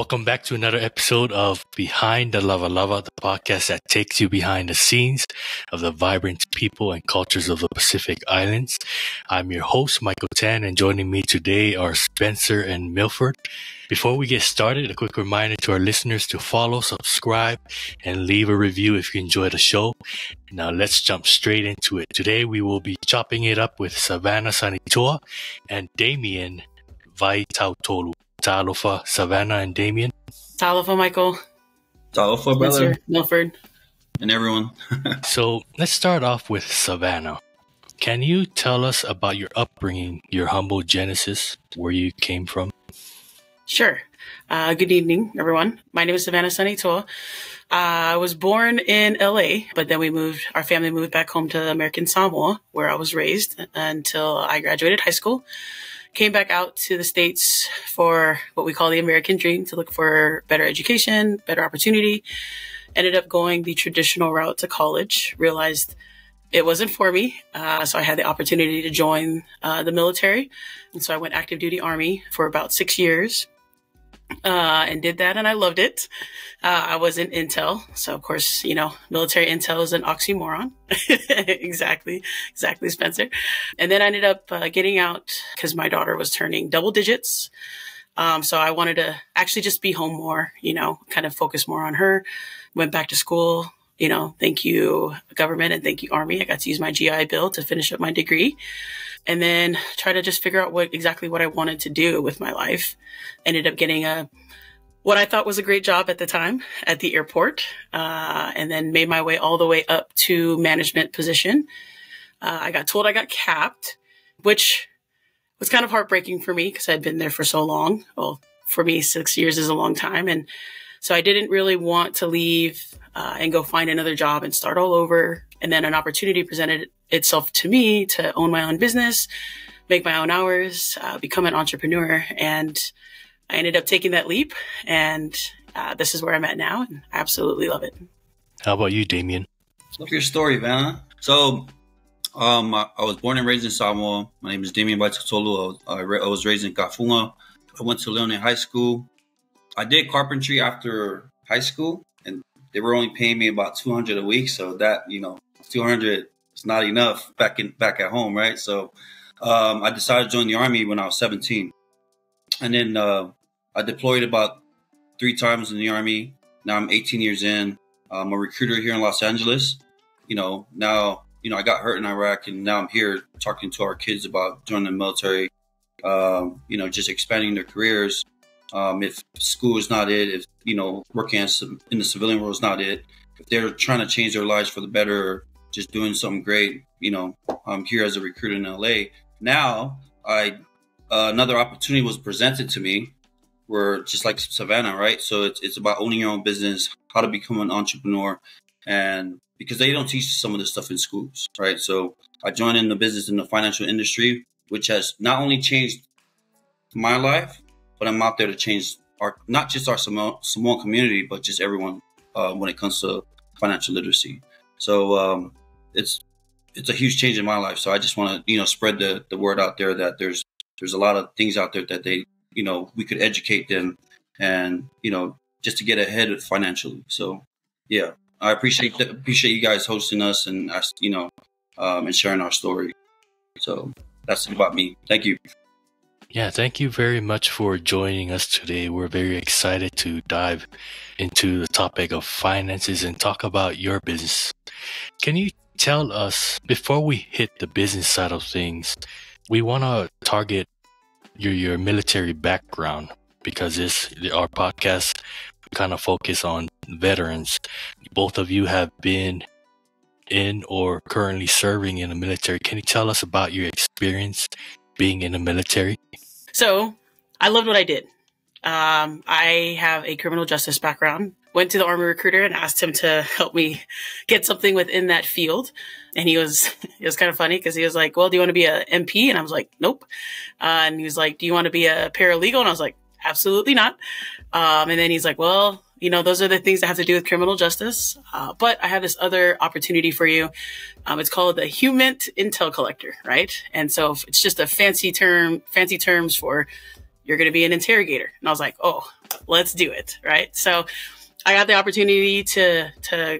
Welcome back to another episode of Behind the Lava Lava, the podcast that takes you behind the scenes of the vibrant people and cultures of the Pacific Islands. I'm your host, Michael Tan, and joining me today are Spencer and Milford. Before we get started, a quick reminder to our listeners to follow, subscribe, and leave a review if you enjoy the show. Now let's jump straight into it. Today we will be chopping it up with Savannah Sanitoa and Damian Vaitautolu. Talofa, Savannah, and Damian. Talofa, Michael. Talofa, brother. Milford. And everyone. So let's start off with Savannah. Can you tell us about your upbringing, your humble genesis, where you came from? Sure. Good evening, everyone. My name is Savannah Sanitoa. I was born in LA, but then our family moved back home to American Samoa, where I was raised until I graduated high school. Came back out to the States for what we call the American dream, to look for better education, better opportunity. Ended up going the traditional route to college, realized it wasn't for me. So I had the opportunity to join the military. And so I went active duty Army for about 6 years and did that. And I loved it. I was in intel. So of course, military intel is an oxymoron. Exactly, Spencer. And then I ended up getting out because my daughter was turning double digits. So I wanted to actually just be home more, kind of focus more on her. Went back to school, thank you government and thank you Army. I got to use my GI Bill to finish up my degree and then try to just figure out what I wanted to do with my life. Ended up getting what I thought was a great job at the time at the airport, and then made my way all the way up to management position. I got told I got capped, which was kind of heartbreaking for me because I'd been there for so long. Well, for me, 6 years is a long time. And so I didn't really want to leave and go find another job and start all over. And then an opportunity presented itself to me to own my own business, make my own hours, become an entrepreneur. And I ended up taking that leap. And this is where I'm at now. And I absolutely love it. How about you, Damian? Love your story, Vanna. So I was born and raised in Samoa. My name is Damian Vaitautolu. I was raised in Kafunga. I went to Leone High School. I did carpentry after high school, and they were only paying me about $200 a week. So that, $200 is not enough back at home, right? So I decided to join the Army when I was 17. And then I deployed about 3 times in the Army. Now I'm 18 years in. I'm a recruiter here in Los Angeles. Now, I got hurt in Iraq, and now I'm here talking to our kids about joining the military, just expanding their careers. If school is not it, if, working in the civilian world is not it, if they're trying to change their lives for the better, or just doing something great, I'm here as a recruiter in LA. Now, another opportunity was presented to me where, just like Savannah, right? So it's about owning your own business, how to become an entrepreneur, and because they don't teach some of this stuff in schools, right? So I joined in the business in the financial industry, which has not only changed my life, but I'm out there to change not just our Samoan community, but just everyone when it comes to financial literacy. So it's a huge change in my life. So I just want to spread the word out there that there's a lot of things out there that they we could educate them and just to get ahead financially. So yeah, I appreciate you guys hosting us and and sharing our story. So that's about me. Thank you. Yeah, thank you very much for joining us today. We're very excited to dive into the topic of finances and talk about your business. Can you tell us, before we hit the business side of things, we want to target your military background because our podcast kind of focus on veterans. Both of you have been in or currently serving in the military. Can you tell us about your experience being in the military? So I loved what I did. I have a criminal justice background. Went to the Army recruiter and asked him to help me get something within that field. And it was kind of funny because he was like, well, do you want to be a MP? And I was like, nope. And he was like, do you want to be a paralegal? And I was like, absolutely not. And then he's like, well, those are the things that have to do with criminal justice. But I have this other opportunity for you. It's called the Human Intel Collector, right? And so it's just a fancy terms for, you're going to be an interrogator. And I was like, oh, let's do it. Right. So I got the opportunity to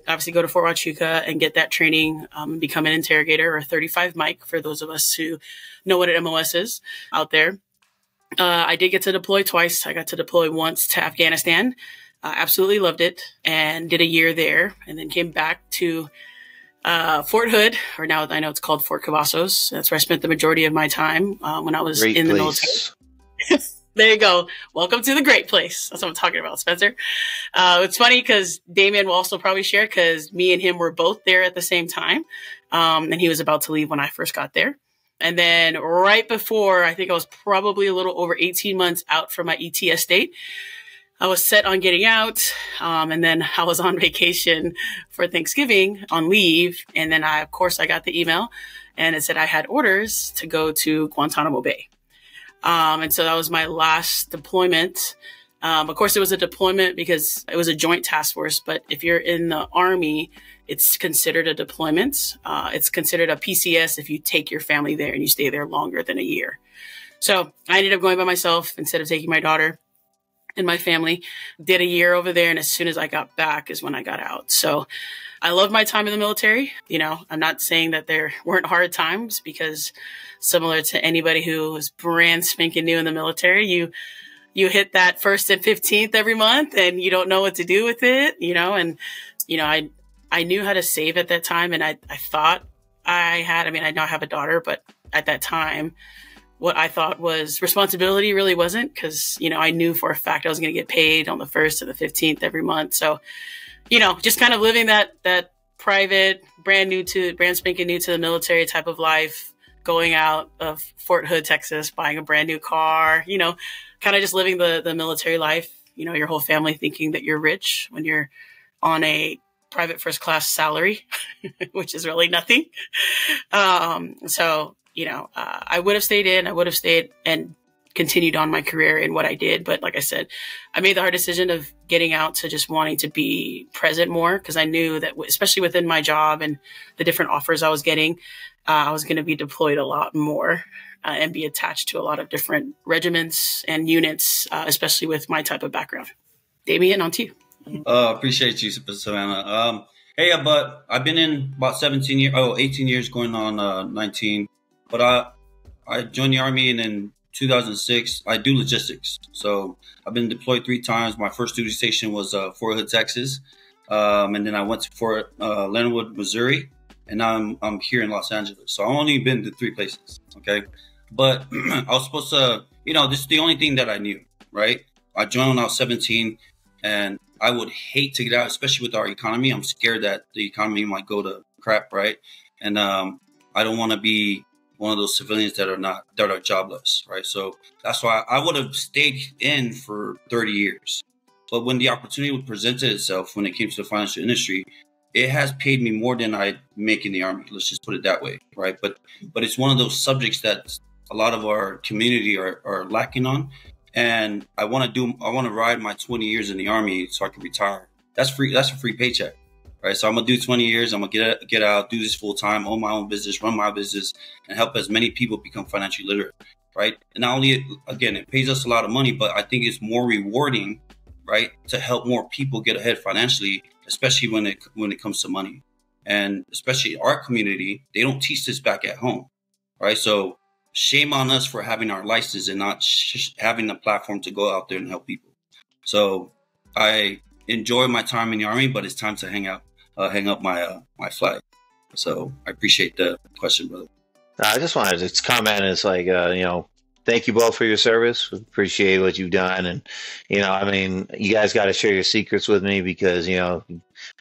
obviously go to Fort Huachuca and get that training, become an interrogator, or 35 mic for those of us who know what an MOS is out there. I did get to deploy twice. I got to deploy once to Afghanistan. Absolutely loved it, and did a year there, and then came back to Fort Hood, or now I know it's called Fort Cavazos. That's where I spent the majority of my time when I was in the military. There you go. Welcome to the great place. That's what I'm talking about, Spencer. It's funny because Damian will also probably share, because me and him were both there at the same time. And he was about to leave when I first got there. And then right before, I think I was probably a little over 18 months out from my ETS date, I was set on getting out. And then I was on vacation for Thanksgiving on leave. And then of course, I got the email and it said I had orders to go to Guantanamo Bay. And so that was my last deployment. Of course, it was a deployment because it was a joint task force. But if you're in the Army, it's considered a deployment. It's considered a PCS if you take your family there and you stay there longer than a year. So I ended up going by myself instead of taking my daughter and my family. Did a year over there. And as soon as I got back is when I got out. So I love my time in the military. You know, I'm not saying that there weren't hard times, because similar to anybody who was brand spanking new in the military, you hit that 1st and 15th every month and you don't know what to do with it, you know, and, you know, I knew how to save at that time. And I thought I now have a daughter, but at that time, what I thought was responsibility really wasn't, because, you know, I knew for a fact I was going to get paid on the 1st and the 15th every month. So, you know, just kind of living that private, brand spanking new to the military type of life, going out of Fort Hood, Texas, buying a brand new car, you know, kind of just living the military life, you know, your whole family thinking that you're rich when you're on a private first class salary, which is really nothing. So, you know, I would have stayed and continued on my career in what I did. But like I said, I made the hard decision of getting out to just wanting to be present more, because I knew that, especially within my job and the different offers I was getting, I was going to be deployed a lot more and be attached to a lot of different regiments and units, especially with my type of background. Damian, on to you. Appreciate you, Savannah. But I've been in about 18 years going on 19. But I joined the Army and in 2006, I do logistics. So I've been deployed 3 times. My first duty station was Fort Hood, Texas. And then I went to Fort Leonard Wood, Missouri. And now I'm here in Los Angeles. So I've only been to 3 places. Okay. But I was supposed to, you know, this is the only thing that I knew, right? I joined when I was 17, and I would hate to get out, especially with our economy. I'm scared that the economy might go to crap, right? And I don't want to be one of those civilians that are jobless, right? So that's why I would have stayed in for 30 years. But when the opportunity presented itself, when it came to the financial industry, it has paid me more than I make in the Army. Let's just put it that way, right? But it's one of those subjects that a lot of our community are lacking on. And I want to ride my 20 years in the Army so I can retire. That's free. That's a free paycheck, right? So I'm going to do 20 years. I'm going to get out, do this full time, own my own business, run my business, and help as many people become financially literate, right? And not only, again, it pays us a lot of money, but I think it's more rewarding, right, to help more people get ahead financially, especially when it comes to money. And especially our community, they don't teach this back at home, right? So shame on us for having our license and not having the platform to go out there and help people. So I enjoy my time in the Army, but it's time to hang up my flag. So I appreciate the question, brother. I just wanted to comment. It's like, you know, thank you both for your service. Appreciate what you've done. And, you know, I mean, you guys got to share your secrets with me, because, you know,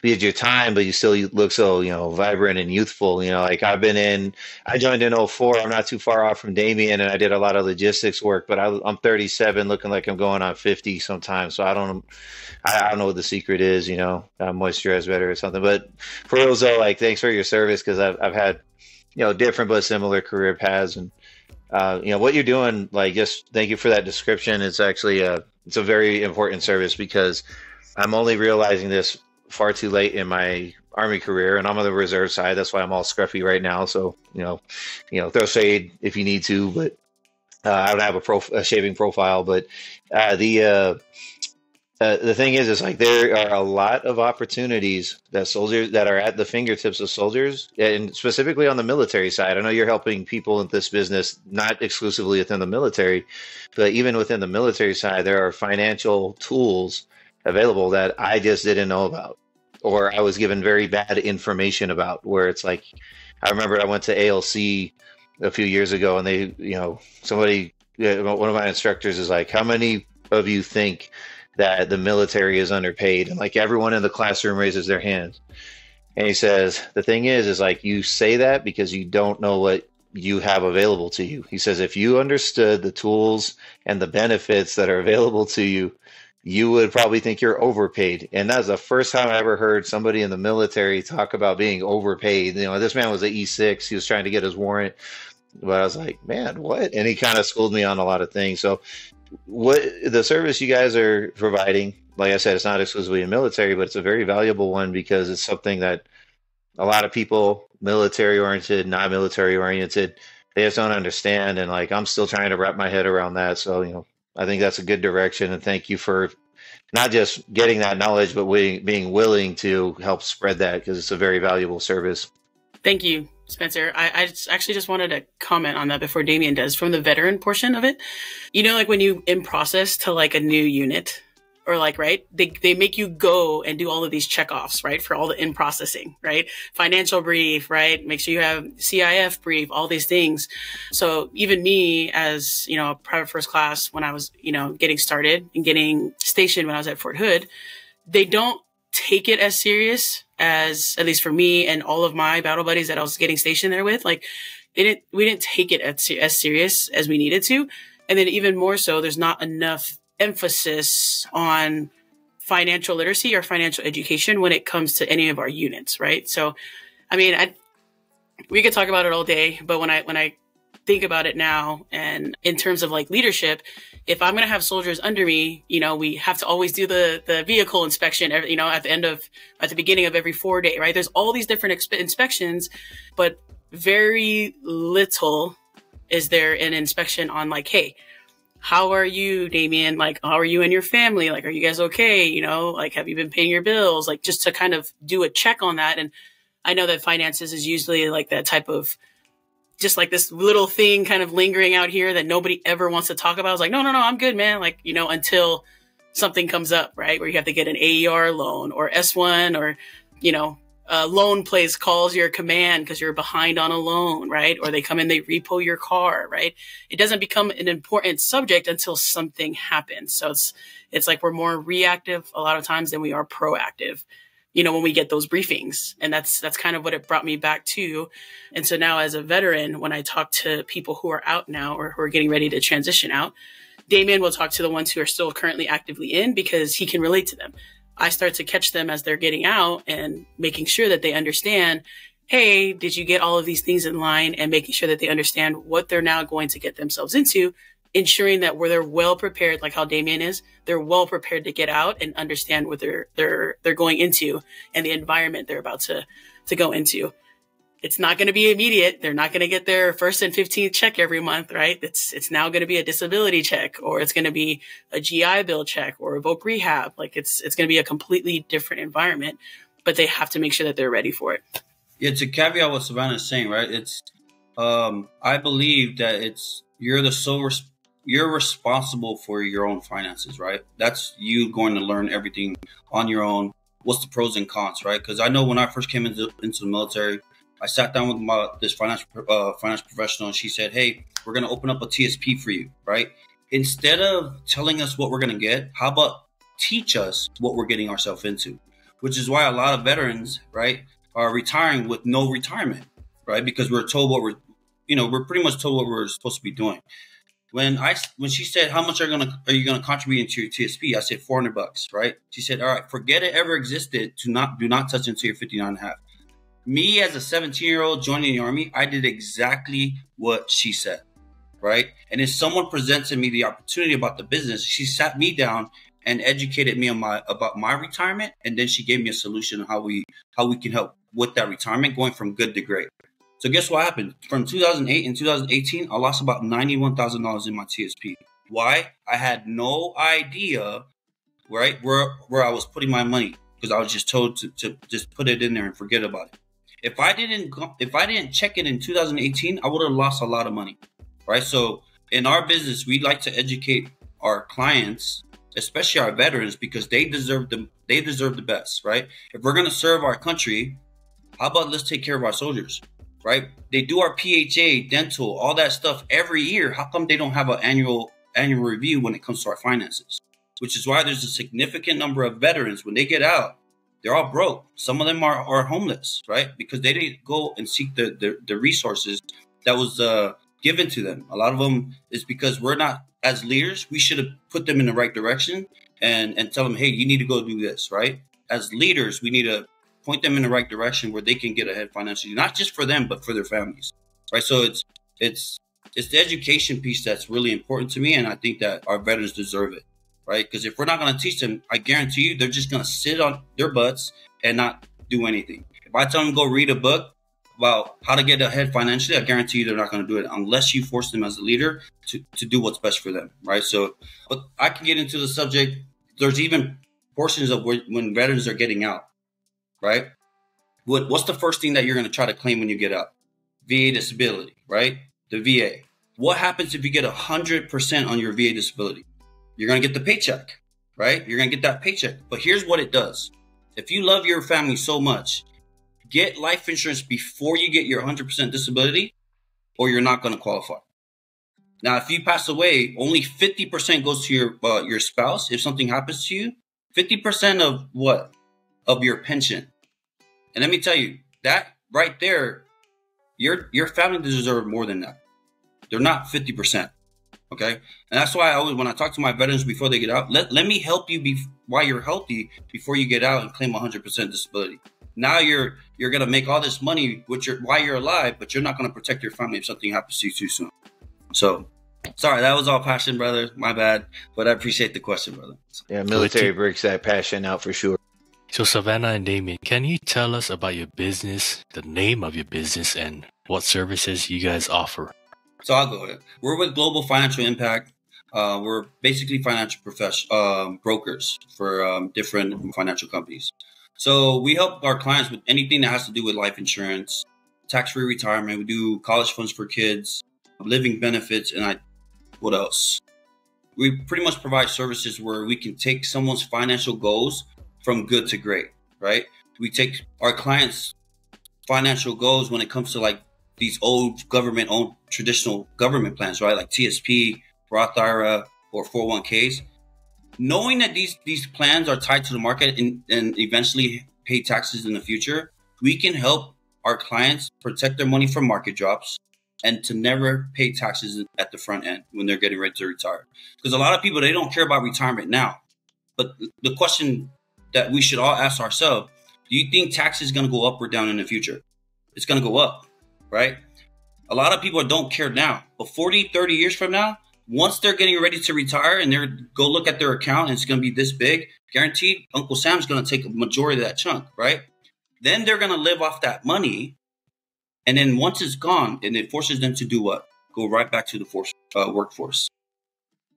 be it your time, but you still look so, you know, vibrant and youthful. You know, like I joined in 2004. I'm not too far off from Damian, and I did a lot of logistics work, but I'm 37, looking like I'm going on 50 sometimes. So I don't know what the secret is, you know, moisturize better or something. But for real though, like, thanks for your service, because I've had, you know, different but similar career paths. And you know what you're doing, like, just thank you for that description. It's actually it's a very important service, because I'm only realizing this far too late in my Army career, and I'm on the reserve side. That's why I'm all scruffy right now. So, you know, throw shade if you need to, but I don't have a shaving profile, but the thing is like there are a lot of opportunities that soldiers that are at the fingertips of soldiers, and specifically on the military side. I know you're helping people in this business, not exclusively within the military, but even within the military side, there are financial tools available that I just didn't know about, or I was given very bad information about. Where it's like, I remember I went to ALC a few years ago, and they, somebody, one of my instructors is like, "How many of you think that the military is underpaid?" And like everyone in the classroom raises their hands. And he says, the thing is like, you say that because you don't know what you have available to you. He says, if you understood the tools and the benefits that are available to you, you would probably think you're overpaid. And that's the first time I ever heard somebody in the military talk about being overpaid. This man was an E6. He was trying to get his warrant. But I was like, man, what? And he kind of schooled me on a lot of things. So what the service you guys are providing, like I said, it's not exclusively in military, but it's a very valuable one because it's something that a lot of people, military oriented, non-military oriented, they just don't understand. And like, I'm still trying to wrap my head around that. So, I think that's a good direction. And thank you for not just getting that knowledge, but being willing to help spread that, because it's a very valuable service. Thank you, Spencer. I actually just wanted to comment on that before Damian does, from the veteran portion of it. Like when you in process to like a new unit, or like, right, they make you go and do all of these checkoffs, right, for all the in processing, right? Financial brief, right? Make sure you have CIF brief, all these things. So even me as, a private first class, when I was, getting started and getting stationed when I was at Fort Hood, they don't take it as serious as, at least for me and all of my battle buddies that I was getting stationed there with. Like we didn't take it as serious as we needed to. And then even more so, there's not enough emphasis on financial literacy or financial education when it comes to any of our units, right? So, I mean, we could talk about it all day, but when I think about it now, and in terms of like leadership, if I'm going to have soldiers under me, we have to always do the vehicle inspection, at the beginning of every 4 day, right? There's all these different inspections, but very little is there an inspection on like, hey, how are you, Damian? Like, how are you and your family? Like, are you guys okay? Like, have you been paying your bills? Like, just to kind of do a check on that. And I know that finances is usually like that type of, just like this little thing kind of lingering out here that nobody ever wants to talk about. I was like, no, I'm good, man. Like, until something comes up, right? Where you have to get an AER loan or S1, or, a loan place calls your command because you're behind on a loan, right? Or they come in, they repo your car, right? It doesn't become an important subject until something happens. So it's like we're more reactive a lot of times than we are proactive, when we get those briefings. And that's kind of what it brought me back to. And so now as a veteran, when I talk to people who are out now or who are getting ready to transition out, Damian will talk to the ones who are still currently actively in because he can relate to them. I start to catch them as they're getting out and making sure that they understand, hey, did you get all of these things in line, and making sure that they understand what they're now going to get themselves into, ensuring that where they're well prepared, like how Damian is, they're well prepared to get out and understand what they're going into and the environment they're about to go into. It's not going to be immediate. They're not going to get their first and 15th check every month, right? It's now going to be a disability check, or it's going to be a GI Bill check or a voc rehab. Like it's going to be a completely different environment, but they have to make sure that they're ready for it. Yeah, to caveat what Savannah is saying, right? It's, I believe that you're responsible for your own finances, right? That's you going to learn everything on your own. What's the pros and cons, right? Because I know when I first came into the military, I sat down with this financial professional, and she said, hey, we're going to open up a TSP for you, right? Instead of telling us what we're going to get, how about teach us what we're getting ourselves into? Which is why a lot of veterans, right, are retiring with no retirement, right? Because we're told we're pretty much told what we're supposed to be doing. When she said, how much are you gonna contribute into your TSP? I said $400, right? She said, all right, forget it ever existed. Do not touch into your 59.5. Me as a 17-year-old joining the Army, I did exactly what she said, right? And if someone presented me the opportunity about the business, she sat me down and educated me about my retirement, and then she gave me a solution on how we can help with that retirement going from good to great. So guess what happened? From 2008 and 2018, I lost about $91,000 in my TSP. Why? I had no idea, right, where I was putting my money, because I was just told to just put it in there and forget about it. If I didn't check it in 2018, I would have lost a lot of money, right? So in our business, we like to educate our clients, especially our veterans, because they deserve the best, right? If we're going to serve our country, how about let's take care of our soldiers, right? They do our PHA, dental, all that stuff every year. How come they don't have an annual review when it comes to our finances? Which is why there's a significant number of veterans, when they get out, they're all broke. Some of them are homeless, right? Because they didn't go and seek the resources that was given to them. A lot of them is because we're not, as leaders, we should have put them in the right direction and tell them, hey, you need to go do this, right? As leaders, we need to point them in the right direction where they can get ahead financially, not just for them, but for their families, right? So it's the education piece that's really important to me, and I think that our veterans deserve it, right? Because if we're not going to teach them, I guarantee you they're just going to sit on their butts and not do anything. If I tell them to go read a book about how to get ahead financially, I guarantee you they're not going to do it unless you force them as a leader to do what's best for them, right? So, but I can get into the subject. There's even portions of when veterans are getting out, right? What's the first thing that you're going to try to claim when you get out? VA disability, right? The VA. What happens if you get 100% on your VA disability? You're going to get the paycheck, right? You're going to get that paycheck. But here's what it does. If you love your family so much, get life insurance before you get your 100% disability, or you're not going to qualify. Now, if you pass away, only 50% goes to your spouse. If something happens to you, 50% of what? Of your pension. And let me tell you, that right there, your family deserves more than that. They're not 50%. Okay. And that's why I always, when I talk to my veterans before they get out, let me help you while you're healthy before you get out and claim 100% disability. Now you're going to make all this money while you're alive, but you're not going to protect your family if something happens to you too soon. So, sorry, that was all passion, brother. My bad. But I appreciate the question, brother. Yeah, military breaks that passion out for sure. So Savannah and Damian, can you tell us about your business, the name of your business, and what services you guys offer? So I'll go ahead. We're with Global Financial Impact. We're basically financial brokers for different financial companies. So we help our clients with anything that has to do with life insurance, tax-free retirement. We do college funds for kids, living benefits, and what else? We pretty much provide services where we can take someone's financial goals from good to great, right? We take our clients' financial goals when it comes to like these old government-owned traditional government plans, right? Like TSP, Roth IRA, or 401ks. Knowing that these plans are tied to the market and eventually pay taxes in the future, we can help our clients protect their money from market drops and to never pay taxes at the front end when they're getting ready to retire. Because a lot of people, they don't care about retirement now. But the question that we should all ask ourselves, do you think tax is going to go up or down in the future? It's going to go up, right? A lot of people don't care now, but 40, 30 years from now, once they're getting ready to retire and they're go look at their account and it's going to be this big, guaranteed Uncle Sam's going to take a majority of that chunk, right? Then they're going to live off that money. And then once it's gone, and it forces them to do what? Go right back to the workforce.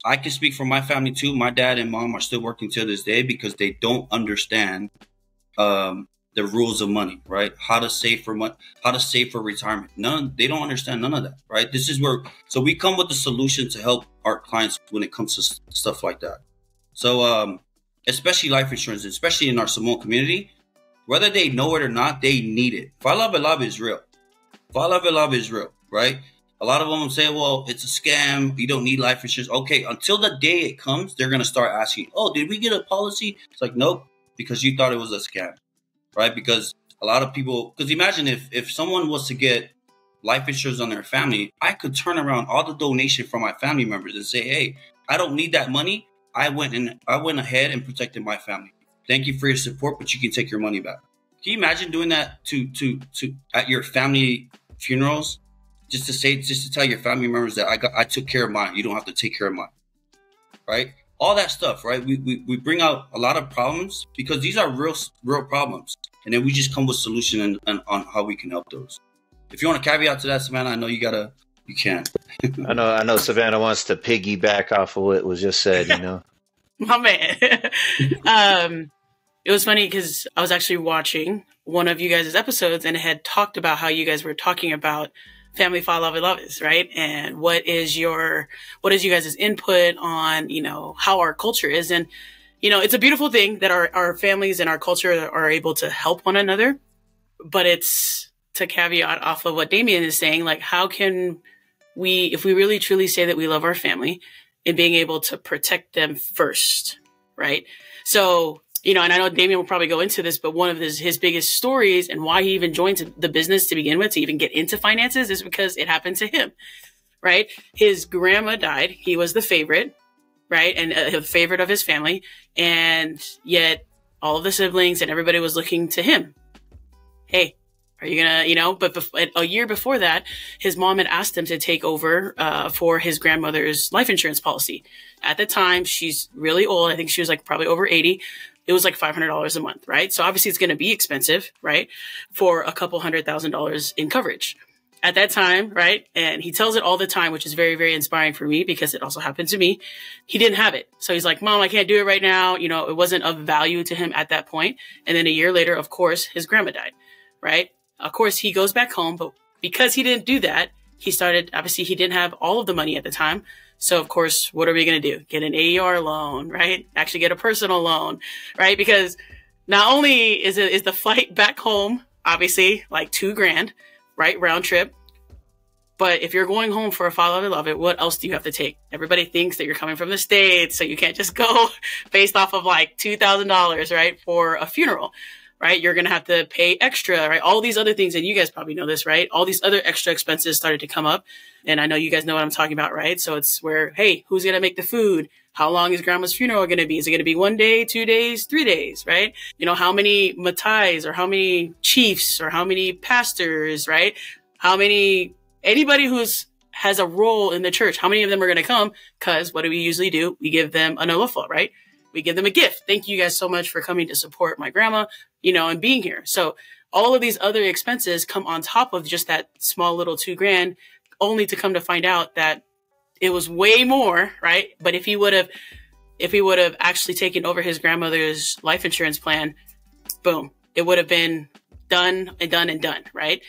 I can speak for my family too. My dad and mom are still working to this day because they don't understand the rules of money, right? How to save for money, how to save for retirement. They don't understand none of that, right? This is where, so we come with the solution to help our clients when it comes to stuff like that. So, especially life insurance, especially in our Samoan community, whether they know it or not, they need it. Fa'alavelave is real. Fa'alavelave is real, right? A lot of them say, well, it's a scam. You don't need life insurance. Okay, until the day it comes, they're going to start asking, oh, did we get a policy? It's like, nope, because you thought it was a scam, right? Because a lot of people, because imagine if someone was to get life insurance on their family, I could turn around all the donation from my family members and say, hey, I don't need that money. I went ahead and protected my family. Thank you for your support, but you can take your money back. Can you imagine doing that to at your family funerals? Just to tell your family members that I took care of mine. You don't have to take care of mine, right? All that stuff, right? We bring out a lot of problems because these are real problems, and then we just come with solution and on how we can help those. if you want to caveat to that, Savannah, I know you can. I know Savannah wants to piggyback off of what was just said, My man. It was funny because I was actually watching one of you guys' episodes and it had talked about how you guys were talking about family fa lave laves, right? And what is you guys' input on, how our culture is. And, it's a beautiful thing that our families and our culture are able to help one another. But it's to caveat off of what Damian is saying, like, how can we, if we really truly say that we love our family, and being able to protect them first, right? So, and I know Damian will probably go into this, but one of his biggest stories and why he even joined the business to begin with, to even get into finances, is because it happened to him, right? His grandma died. He was the favorite, right? And a favorite of his family. And yet all of the siblings and everybody was looking to him. Hey, are you gonna, but a year before that, his mom had asked him to take over for his grandmother's life insurance policy. At the time, she's really old. I think she was like probably over 80. It was like $500 a month, right? So obviously it's going to be expensive, right? For a couple $100,000 in coverage at that time, right? And he tells it all the time, which is very, very inspiring for me because it also happened to me. He didn't have it. So he's like, Mom, I can't do it right now. It wasn't of value to him at that point. And then a year later, of course, his grandma died, right? Of course, he goes back home, but because he didn't do that, obviously he didn't have all of the money at the time. So of course, what are we going to do? Get an AER loan, right? Actually get a personal loan, right? Because not only is the flight back home, obviously like $2,000, right? Round trip. But if you're going home for a fa lave lave, what else do you have to take? Everybody thinks that you're coming from the States, so you can't just go based off of like $2,000, right? For a funeral. Right? You're going to have to pay extra, right? All these other things. And you guys probably know this, right? All these other extra expenses started to come up. And I know you guys know what I'm talking about, right? So it's where, hey, who's going to make the food? How long is grandma's funeral going to be? Is it going to be 1 day, 2 days, 3 days, right? How many Matais or how many chiefs or how many pastors, right? Anybody has a role in the church, how many of them are going to come? Because what do we usually do? We give them an alofa, right? We give them a gift. Thank you guys so much for coming to support my grandma, and being here. So all of these other expenses come on top of just that small little $2,000, only to come to find out that it was way more, right? But if he would have actually taken over his grandmother's life insurance plan, boom, it would have been done and done and done, right?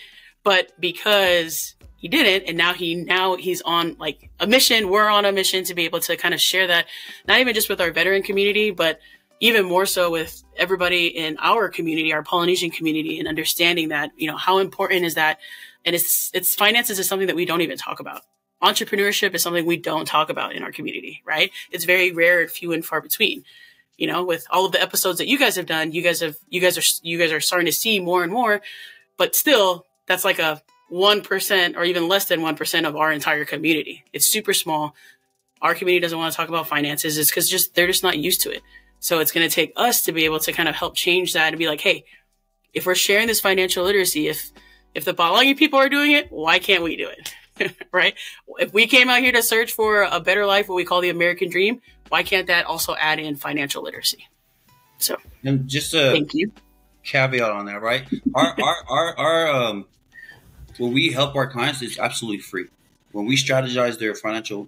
But because he didn't, and now he's on like a mission. We're on a mission to be able to kind of share that, not even just with our veteran community, but even more so with everybody in our community, our Polynesian community, and understanding that, how important is that? And it's finances is something that we don't even talk about. Entrepreneurship is something we don't talk about in our community, right? It's very rare and few and far between. With all of the episodes that you guys have done, you guys are starting to see more and more, but still that's like a 1% or even less than 1% of our entire community. It's super small. Our community doesn't want to talk about finances. It's because they're just not used to it. So it's going to take us to be able to kind of help change that and be like, hey, if we're sharing this financial literacy, if the Palangi people are doing it, why can't we do it? Right? If we came out here to search for a better life, what we call the American dream, why can't that also add in financial literacy? So, and just thank you. Caveat on that, right? Our when we help our clients, it's absolutely free. When we strategize their financial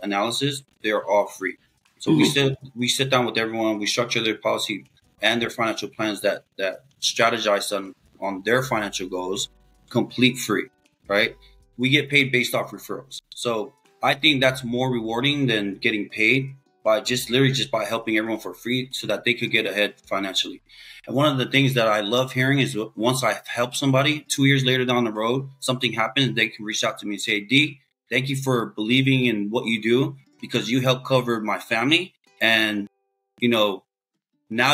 analysis, they're all free. So we sit down with everyone, we structure their policy and their financial plans that strategize on their financial goals, complete free, right? We get paid based off referrals. So I think that's more rewarding than getting paid by literally by helping everyone for free so that they could get ahead financially. And one of the things that I love hearing is once I help somebody, 2 years later down the road, something happens, they can reach out to me and say, D, thank you for believing in what you do because you helped cover my family. And, now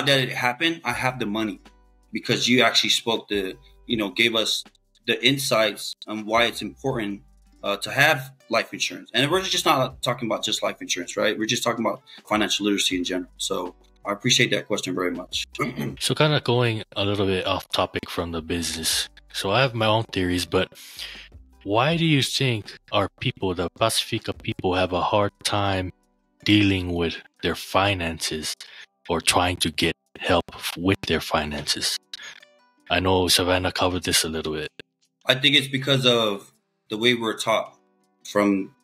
that it happened, I have the money because you actually gave us the insights on why it's important to have life insurance. And we're just not talking about just life insurance, right? We're just talking about financial literacy in general. So I appreciate that question very much. So kind of going a little bit off topic from the business. So I have my own theories, but why do you think our people, the Pacifica people, have a hard time dealing with their finances or trying to get help with their finances? I know Savannah covered this a little bit. I think it's because of the way we're taught from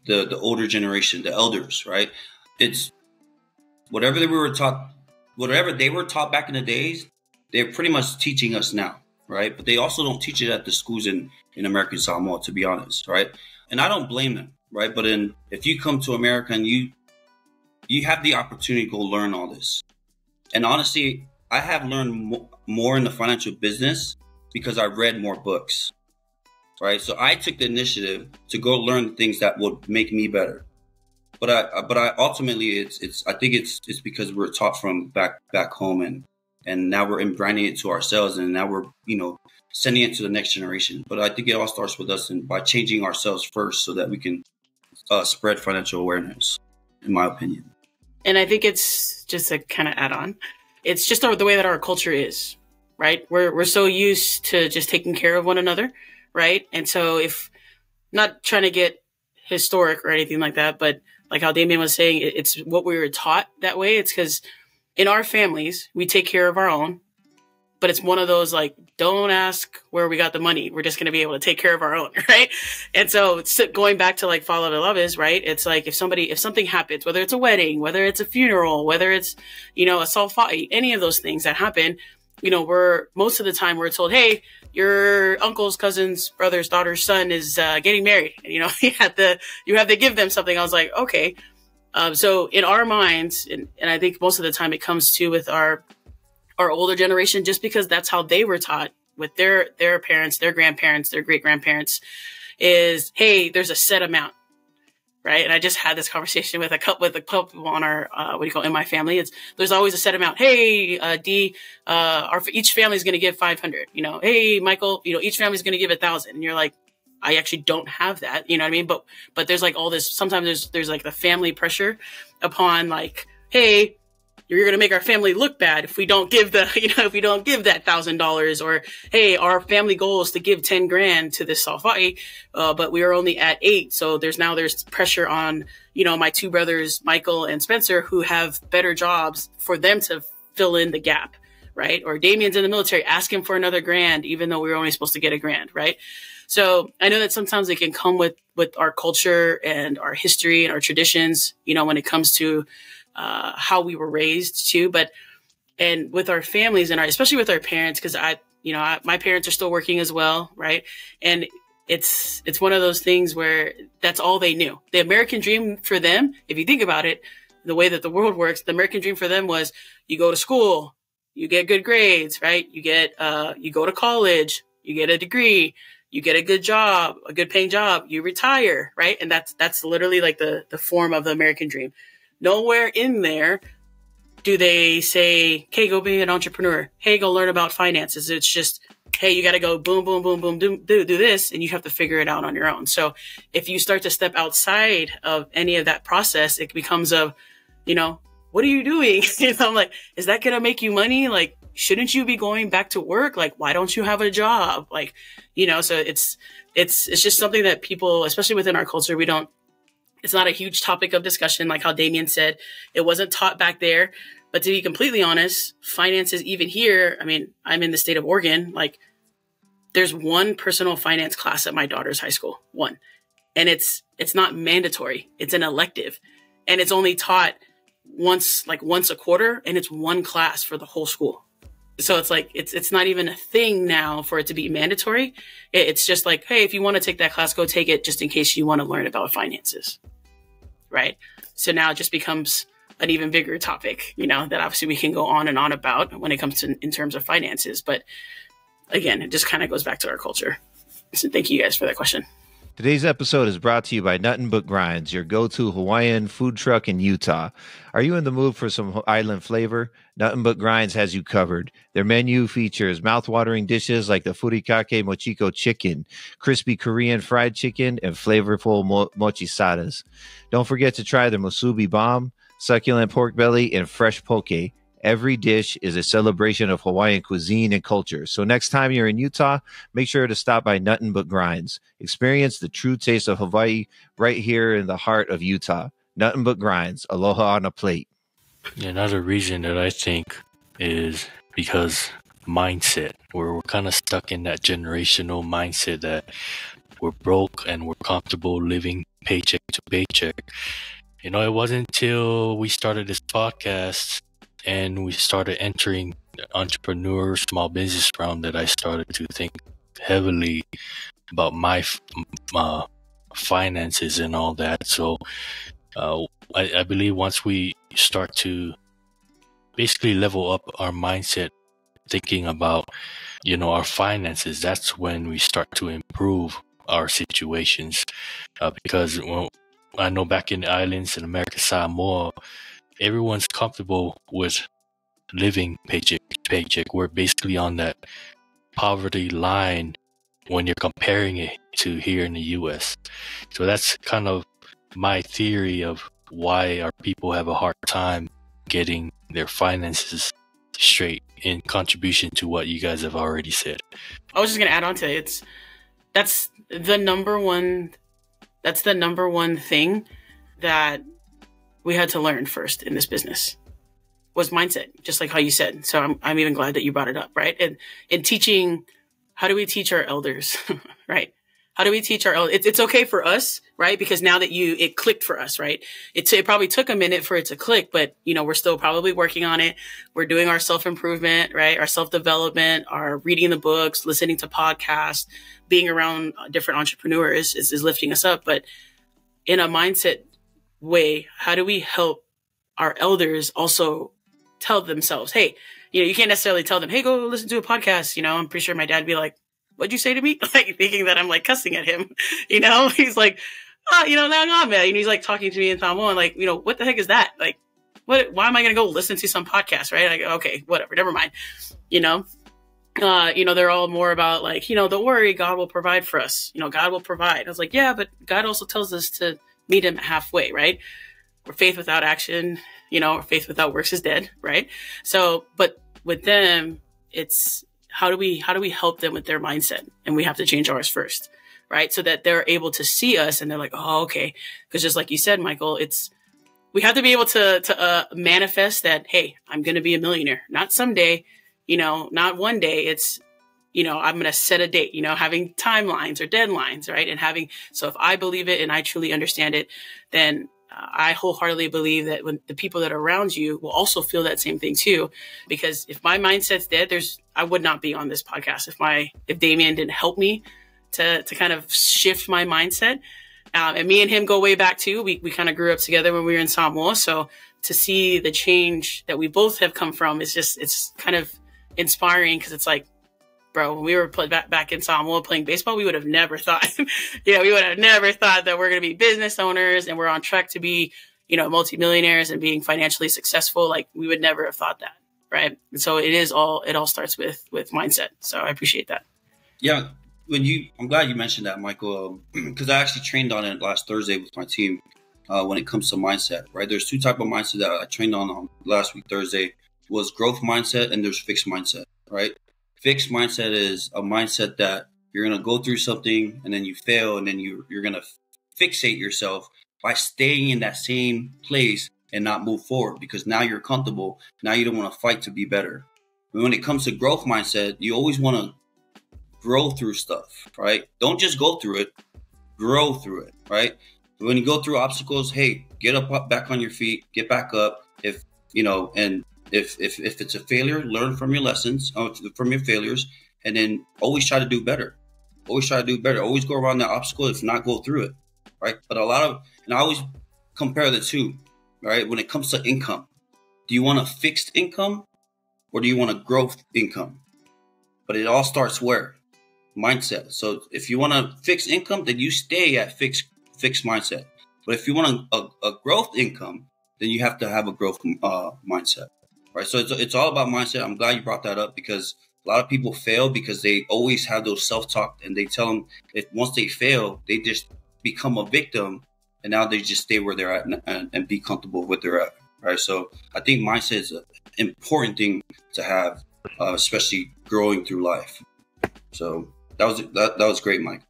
the older generation, the elders, right? It's whatever they were taught back in the days, they're pretty much teaching us now, right? But they also don't teach it at the schools in American Samoa, to be honest, right? And I don't blame them, right? But if you come to America and you have the opportunity to go learn all this. And honestly, I have learned more in the financial business because I read more books, right? So I took the initiative to go learn things that would make me better. But I ultimately, I think it's because we're taught from back home, and now we're branding it to ourselves, and now we're, sending it to the next generation. But I think it all starts with us and by changing ourselves first so that we can spread financial awareness, in my opinion. And I think it's just a kind of add on. It's just the way that our culture is, right? We're so used to just taking care of one another, right? And so if not trying to get historic or anything like that, but like how Damian was saying, it's what we were taught that way. It's because in our families, we take care of our own, but it's one of those like, don't ask where we got the money. We're just going to be able to take care of our own, right? And so going back to like follow the love is, right? It's like if something happens, whether it's a wedding, whether it's a funeral, whether it's, a soul fight, any of those things that happen, most of the time we're told, hey, your uncle's cousin's brother's daughter's son is getting married. And, you have to give them something. I was like, okay. So in our minds, and I think most of the time it comes to with our older generation, just because that's how they were taught with their parents, their grandparents, their great grandparents, is, hey, there's a set amount. Right. And I just had this conversation with a couple on our, in my family. There's always a set amount. Hey, D, each family is going to give 500, hey, Michael, each family is going to give 1,000. And you're like, I actually don't have that. You know what I mean? But there's like all this, sometimes there's like the family pressure upon like, hey, you're going to make our family look bad if we don't give if we don't give that $1,000, or, hey, our family goal is to give 10 grand to this safari, but we are only at 8. So there's pressure on, my two brothers, Michael and Spencer, who have better jobs for them to fill in the gap, right? Or Damian's in the military, ask him for another grand, even though we were only supposed to get $1,000, right? So I know that sometimes it can come with our culture and our history and our traditions, when it comes to how we were raised too, and with our families and especially with our parents, because my parents are still working as well, right? And it's one of those things where that's all they knew. The American dream for them, if you think about it, the way that the world works, the American dream for them was you go to school, you get good grades, right? You go to college, you get a degree, you get a good job, a good paying job, you retire, right? And that's literally like the form of the American dream. Nowhere in there do they say, hey, go be an entrepreneur. Hey, go learn about finances. It's just, hey, you got to go boom, boom, boom, boom, do this. And you have to figure it out on your own. So if you start to step outside of any of that process, it becomes what are you doing? I'm like, is that going to make you money? Like, shouldn't you be going back to work? Like, why don't you have a job? Like, so it's just something that people, especially within our culture, it's not a huge topic of discussion. Like how Damian said, it wasn't taught back there. But to be completely honest, finances even here, I mean, I'm in the state of Oregon. Like there's one personal finance class at my daughter's high school, one. And it's not mandatory. It's an elective. And it's only taught once a quarter, and it's one class for the whole school. So it's like, it's not even a thing now for it to be mandatory. It's just like, hey, if you want to take that class, go take it just in case you want to learn about finances. Right. So now it just becomes an even bigger topic, that obviously we can go on and on about when it comes to in terms of finances. But again, it just kind of goes back to our culture. So thank you guys for that question. Today's episode is brought to you by Natin But Grindz, your go-to Hawaiian food truck in Utah. Are you in the mood for some island flavor? Natin But Grindz has you covered. Their menu features mouth-watering dishes like the furikake mochiko chicken, crispy Korean fried chicken, and flavorful mochisadas. Don't forget to try their musubi bomb, succulent pork belly, and fresh poke. Every dish is a celebration of Hawaiian cuisine and culture. So next time you're in Utah, make sure to stop by Natin But Grindz. Experience the true taste of Hawaii right here in the heart of Utah. Natin But Grindz. Aloha on a plate. Another reason that I think is because mindset where we're kind of stuck in that generational mindset that we're broke and we're comfortable living paycheck to paycheck. You know, it wasn't until we started this podcast and we started entering the entrepreneur small business realm that I started to think heavily about my finances and all that. So I believe once we start to basically level up our mindset, thinking about, you know, our finances, that's when we start to improve our situations. Because I know back in the islands in America, Samoa, everyone's comfortable with living paycheck to paycheck. We're basically on that poverty line when you're comparing it to here in the US. So that's kind of my theory of why our people have a hard time getting their finances straight, in contribution to what you guys have already said. I was just going to add on to it. That's the number one thing that we had to learn first in this business was mindset, just like how you said. So I'm even glad that you brought it up, right? And in teaching, how do we teach our elders, right? How do we teach our elders? It's okay for us, right? Because now that it clicked for us, right? It probably took a minute for it to click, but you know, we're still probably working on it. We're doing our self-improvement, right? Our self-development, our reading the books, listening to podcasts, being around different entrepreneurs is lifting us up. But in a mindset way, how do we help our elders also tell themselves, hey, you know, you can't necessarily tell them, hey, go listen to a podcast. You know, I'm pretty sure my dad would be like, what'd you say to me? Like thinking that I'm like cussing at him, you know, he's like, oh, you know, man. And he's like talking to me in Samoan, like, you know, what the heck is that? Like, why am I going to go listen to some podcast? Right. Like, okay, whatever, never mind. You know, they're all more about like, you know, don't worry, God will provide for us. You know, God will provide. I was like, yeah, but God also tells us to meet him halfway, right? Where faith without action, you know, or faith without works is dead. Right. So, but with them, it's, how do we help them with their mindset? And we have to change ours first, right? So that they're able to see us and they're like, oh, okay. Because just like you said, Michael, we have to be able to manifest that, hey, I'm going to be a millionaire. Not someday, you know, not one day. It's, you know, I'm going to set a date, you know, having timelines or deadlines, right? And so if I believe it and I truly understand it, then I wholeheartedly believe that when the people that are around you will also feel that same thing too. Because if my mindset's dead, I would not be on this podcast if Damian didn't help me to kind of shift my mindset. And me and him go way back too. We kind of grew up together when we were in Samoa. So to see the change that we both have come from it's kind of inspiring, because it's like, bro, when we were back in Samoa playing baseball, we would have never thought, we would have never thought that we're going to be business owners and we're on track to be, you know, multimillionaires and being financially successful. Like we would never have thought that. Right. And so it all starts with mindset. So I appreciate that. Yeah. I'm glad you mentioned that, Michael, because I actually trained on it last Thursday with my team when it comes to mindset, right? There's two types of mindset that I trained on last week, Thursday, was growth mindset and there's fixed mindset, right? Fixed mindset is a mindset that you're going to go through something and then you fail and then you're going to fixate yourself by staying in that same place and not move forward, because now you're comfortable. Now you don't want to fight to be better. But when it comes to growth mindset, you always want to grow through stuff, right? Don't just go through it, grow through it, right? When you go through obstacles, hey, get up back on your feet, get back up. If it's a failure, learn from your lessons, from your failures, and then always try to do better. Always try to do better. Always go around that obstacle, if not go through it, right? But and I always compare the two, right? When it comes to income, do you want a fixed income or do you want a growth income? But it all starts where? Mindset. So if you want a fixed income, then you stay at fixed mindset. But if you want a growth income, then you have to have a growth mindset. Right. So it's all about mindset. I'm glad you brought that up, because a lot of people fail because they always have those self-talk, and they tell them if once they fail, they just become a victim, and now they just stay where they're at and be comfortable with they're at. Right. So I think mindset is an important thing to have, especially growing through life. So that was great, Mike.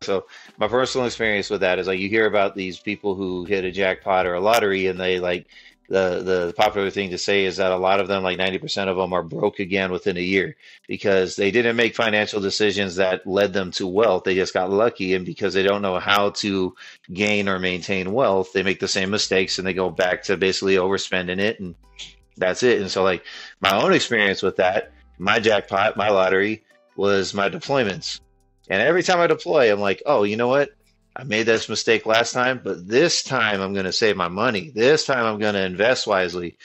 So my personal experience with that is, like, you hear about these people who hit a jackpot or a lottery and they like the popular thing to say is that a lot of them, like 90% of them, are broke again within a year because they didn't make financial decisions that led them to wealth. They just got lucky, and because they don't know how to gain or maintain wealth, they make the same mistakes and they go back to basically overspending it, and that's it. And so, like, my own experience with that, my jackpot, my lottery was my deployments. And every time I deploy, I'm like, oh, you know what? I made this mistake last time, but this time I'm going to save my money. This time I'm going to invest wisely.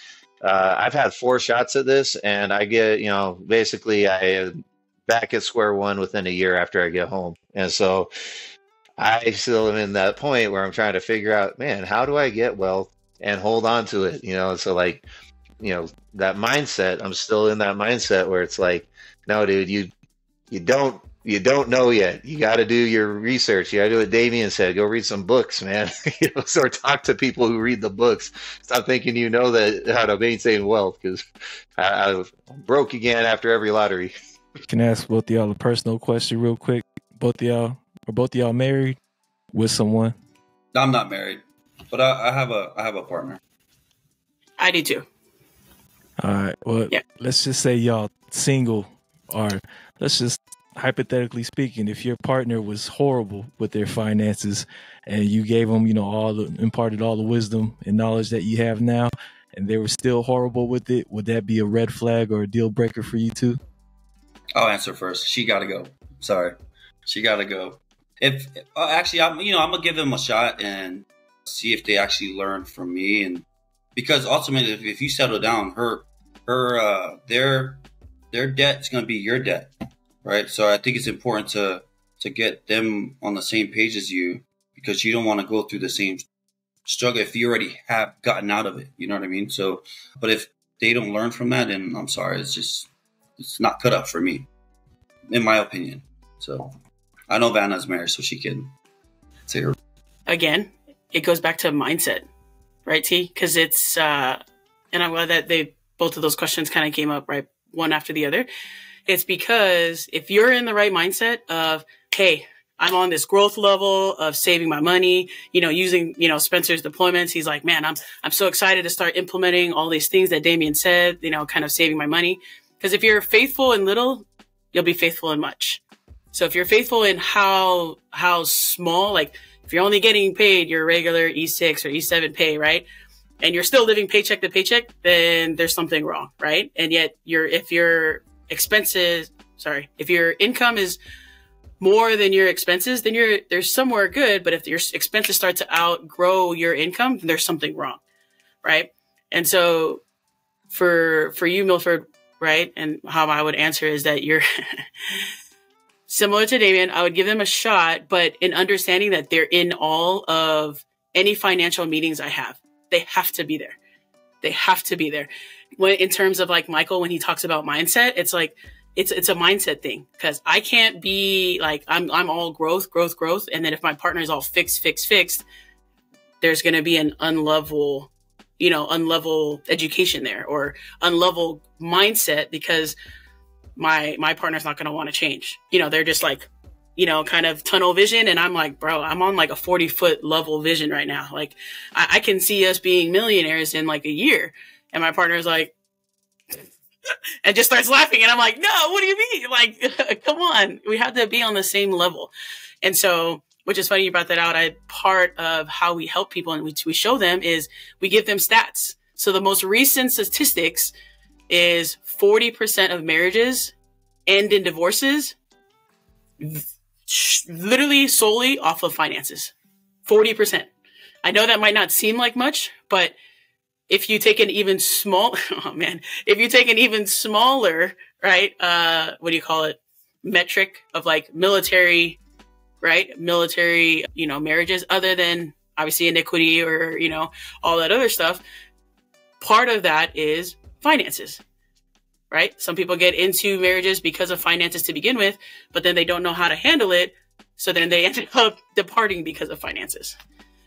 I've had 4 shots at this, and I get, basically I back at square one within a year after I get home. And so I still am in that point where I'm trying to figure out, man, how do I get wealth and hold on to it? So like, that mindset, I'm still in that mindset where it's like, no, dude, you don't know yet. You got to do your research. You got to do what Damian said. Go read some books, man. Or talk to people who read the books. Stop thinking you know that how to maintain wealth, because I'm broke again after every lottery. Can I ask both of y'all a personal question real quick? Both of y'all married with someone? I'm not married, but I have a partner. I do too. All right. Well, yeah. Let's just say y'all single, or let's just hypothetically speaking, if your partner was horrible with their finances and you gave them, imparted all the wisdom and knowledge that you have now, and they were still horrible with it, would that be a red flag or a deal breaker for you too? I'll answer first. She got to go. Sorry. She got to go. If actually, I'm gonna give them a shot and see if they actually learn from me, and because ultimately, if you settle down, their debt is gonna be your debt, right? So I think it's important to get them on the same page as you, because you don't want to go through the same struggle if you already have gotten out of it. You know what I mean? So, but if they don't learn from that, then I'm sorry, it's not cut up for me, in my opinion. So I know Vanna's married, so she can say her. Again, it goes back to mindset, right, T? Because it's, and I'm glad that both of those questions kind of came up, right, one after the other. It's because if you're in the right mindset of, hey, I'm on this growth level of saving my money, using, Spencer's deployments. He's like, man, I'm so excited to start implementing all these things that Damian said, kind of saving my money. Because if you're faithful in little, you'll be faithful in much. So if you're faithful in how small, like if you're only getting paid your regular E6 or E7 pay, right? And you're still living paycheck to paycheck, then there's something wrong, right? And yet if your income is more than your expenses, then there's somewhere good. But if your expenses start to outgrow your income, then there's something wrong, right? And so for you, Milford, right? And how I would answer is that you're similar to Damian. I would give them a shot, but in understanding that they're in all of any financial meetings I have. They have to be there. They have to be there. When, in terms of like Michael, when he talks about mindset, it's like, it's a mindset thing, because I can't be like, I'm all growth. And then if my partner is all fixed, there's going to be an unlevel education there, or unlevel mindset, because my partner's not going to want to change. They're just like, kind of tunnel vision. And I'm like, bro, I'm on like a 40-foot level vision right now. Like I can see us being millionaires in like a year. And my partner's like, and just starts laughing. And I'm like, no, what do you mean? Like, come on, we have to be on the same level. And so, which is funny you brought that out. Part of how we help people and we show them is we give them stats. So the most recent statistics is 40% of marriages end in divorces, literally solely off of finances. 40%. I know that might not seem like much, but if you take an even if you take an even smaller, right, what do you call it, metric of like military, right, marriages, other than obviously iniquity or, all that other stuff, part of that is finances, right? Some people get into marriages because of finances to begin with, but then they don't know how to handle it. So then they end up departing because of finances.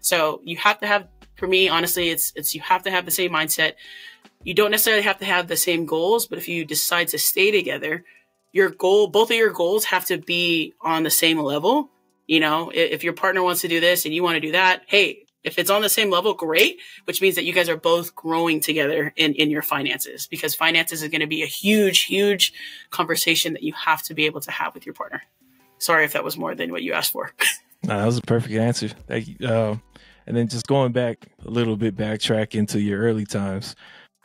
So you have to have, for me, honestly, it's you have to have the same mindset. You don't necessarily have to have the same goals, but if you decide to stay together, both of your goals have to be on the same level. If your partner wants to do this and you want to do that, hey, If it's on the same level, great, which means that you guys are both growing together in your finances, because finances is going to be a huge, huge conversation that you have to be able to have with your partner. Sorry if that was more than what you asked for. No, that was a perfect answer. Thank you. And then just going back a little bit, backtrack into your early times.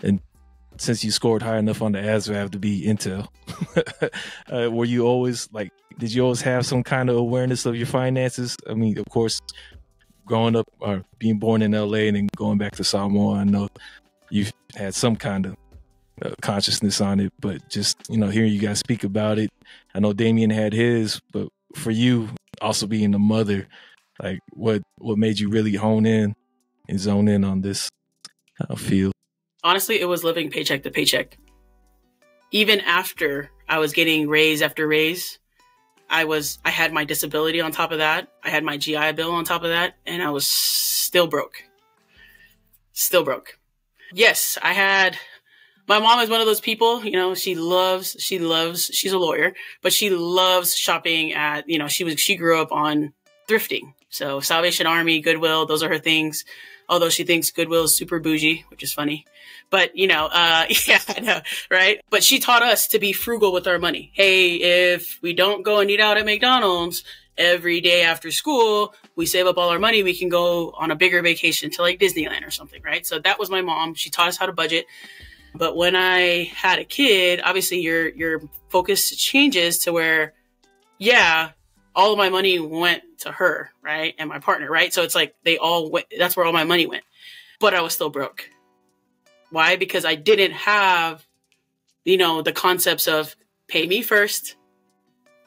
And since you scored high enough on the ASVAB to be Intel, were you always like, did you always have some kind of awareness of your finances? I mean, of course, growing up or being born in LA and then going back to Samoa, I know you've had some kind of consciousness on it, but just, hearing you guys speak about it, I know Damian had his, but for you also being a mother, like what made you really hone in and zone in on this field? Honestly, it was living paycheck to paycheck. Even after I was getting raise after raise, I had my disability on top of that. I had my GI Bill on top of that, and I was still broke. Still broke. Yes, my mom is one of those people, she's a lawyer, but she loves shopping at, she grew up on thrifting. So Salvation Army, Goodwill, those are her things. Although she thinks Goodwill is super bougie, which is funny. But, yeah, I know, right? But she taught us to be frugal with our money. Hey, if we don't go and eat out at McDonald's every day after school, we save up all our money, we can go on a bigger vacation to like Disneyland or something, right? So that was my mom. She taught us how to budget. But when I had a kid, obviously your focus changes to where, yeah, all of my money went to her, right? And my partner, right? So it's like that's where all my money went. But I was still broke. Why? Because I didn't have, the concepts of pay me first,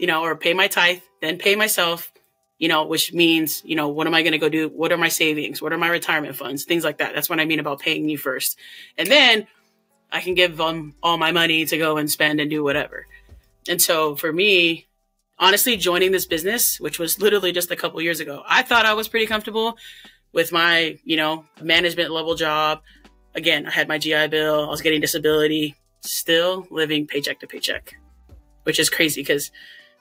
or pay my tithe, then pay myself, which means, what am I going to go do? What are my savings? What are my retirement funds? Things like that. That's what I mean about paying me first. And then I can give them all my money to go and spend and do whatever. And so for me, honestly, joining this business, which was literally just a couple years ago, I thought I was pretty comfortable with my, management level job. Again, I had my GI Bill. I was getting disability, still living paycheck to paycheck, which is crazy because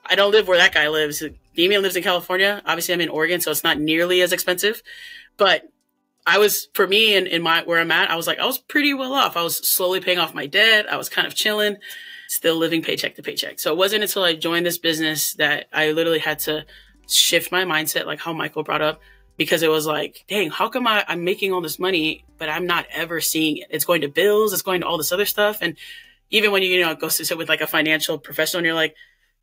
I don't live where that guy lives. Damian lives in California. Obviously, I'm in Oregon, so it's not nearly as expensive. But for me and where I'm at, I was pretty well off. I was slowly paying off my debt. I was kind of chilling, still living paycheck to paycheck. So it wasn't until I joined this business that I literally had to shift my mindset, like how Michael brought up, because it was like, dang, how come I'm making all this money, but I'm not ever seeing it? It's going to bills, it's going to all this other stuff. And even when you, go sit with like a financial professional and you're like,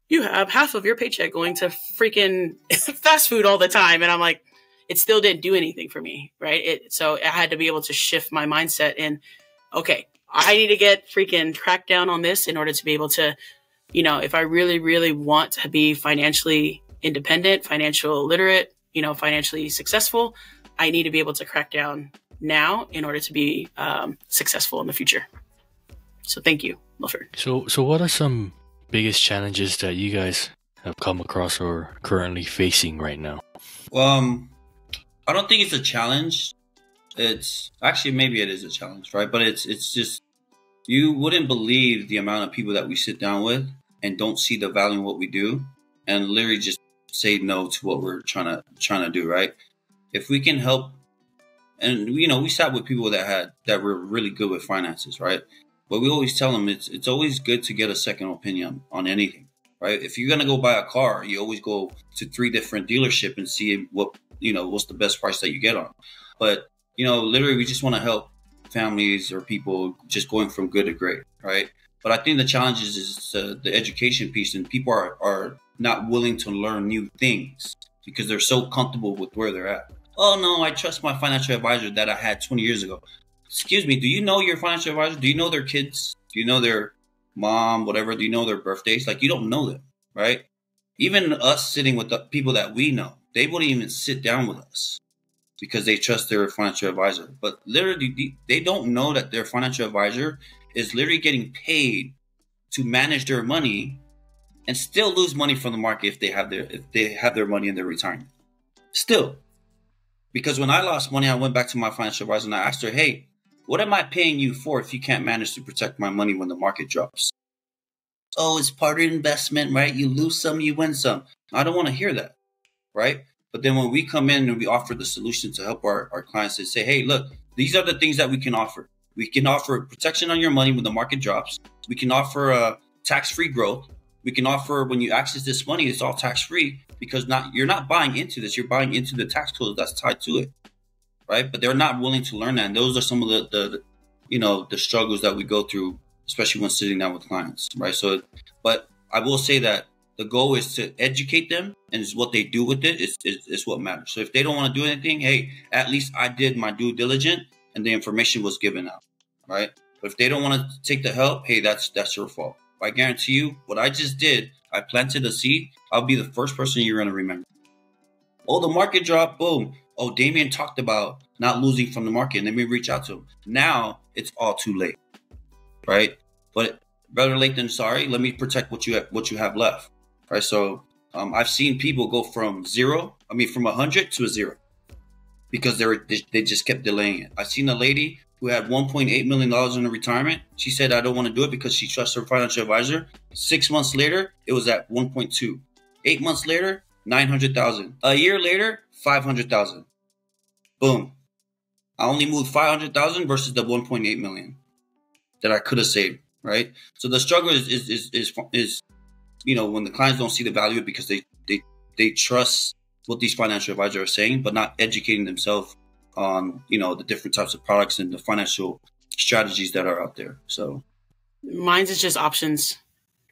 you have half of your paycheck going to freaking fast food all the time. And I'm like, it still didn't do anything for me, right? So I had to be able to shift my mindset and, okay, I need to get freaking cracked down on this in order to be able to, if I really, really want to be financially independent, financial literate, financially successful, I need to be able to crack down now in order to be successful in the future. So thank you, Milford. So what are some biggest challenges that you guys have come across or currently facing right now? I don't think it's a challenge. It's actually, maybe it is a challenge, right? But it's just, you wouldn't believe the amount of people that we sit down with and don't see the value in what we do and literally just say no to what we're trying to do, right? If we can help, and we sat with people that were really good with finances, right? But we always tell them it's always good to get a second opinion on anything, right? If you're gonna go buy a car, you always go to 3 different dealerships and see what's the best price that you get on. But literally, we just want to help families or people just going from good to great, right? But I think the challenge is the education piece, and people are not willing to learn new things because they're so comfortable with where they're at. Oh no, I trust my financial advisor that I had 20 years ago. Excuse me, do you know your financial advisor? Do you know their kids? Do you know their mom, whatever? Do you know their birthdays? Like, you don't know them, right? Even us sitting with the people that we know, they wouldn't even sit down with us because they trust their financial advisor. But literally, they don't know that their financial advisor is literally getting paid to manage their money and still lose money from the market if they have their money in their retirement. Still. Because when I lost money, I went back to my financial advisor and I asked her, hey, what am I paying you for if you can't manage to protect my money when the market drops? Oh, it's part of investment, right? You lose some, you win some. I don't want to hear that, right? But then when we come in and we offer the solution to help our clients, and say, hey, look, these are the things that we can offer. We can offer protection on your money when the market drops. We can offer tax-free growth. We can offer, when you access this money, it's all tax-free, because you're not buying into this. You're buying into the tax code that's tied to it, right? But they're not willing to learn that. And those are some of the struggles that we go through, especially when sitting down with clients, right? So, but I will say that the goal is to educate them, and it's what they do with it is what matters. So if they don't want to do anything, hey, at least I did my due diligence and the information was given out, right? But if they don't want to take the help, hey, that's your fault. I guarantee you, what I just did, I planted a seed. I'll be the first person you're going to remember. Oh, the market dropped, boom. Oh, Damian talked about not losing from the market, and let me reach out to him. Now it's all too late, right? But better late than sorry. Let me protect what you have left, right? So I've seen people go from 100 to a 0 because they just kept delaying it. I've seen a lady who had $1.8 million in her retirement. She said, I don't want to do it because she trusts her financial advisor. 6 months later, it was at 1.2. 8 months later, 900,000. A year later, 500,000. Boom. I only moved 500,000 versus the 1.8 million that I could have saved, right? So the struggle is when the clients don't see the value because they trust what these financial advisors are saying, but not educating themselves on, the different types of products and the financial strategies that are out there. So mine's is just options,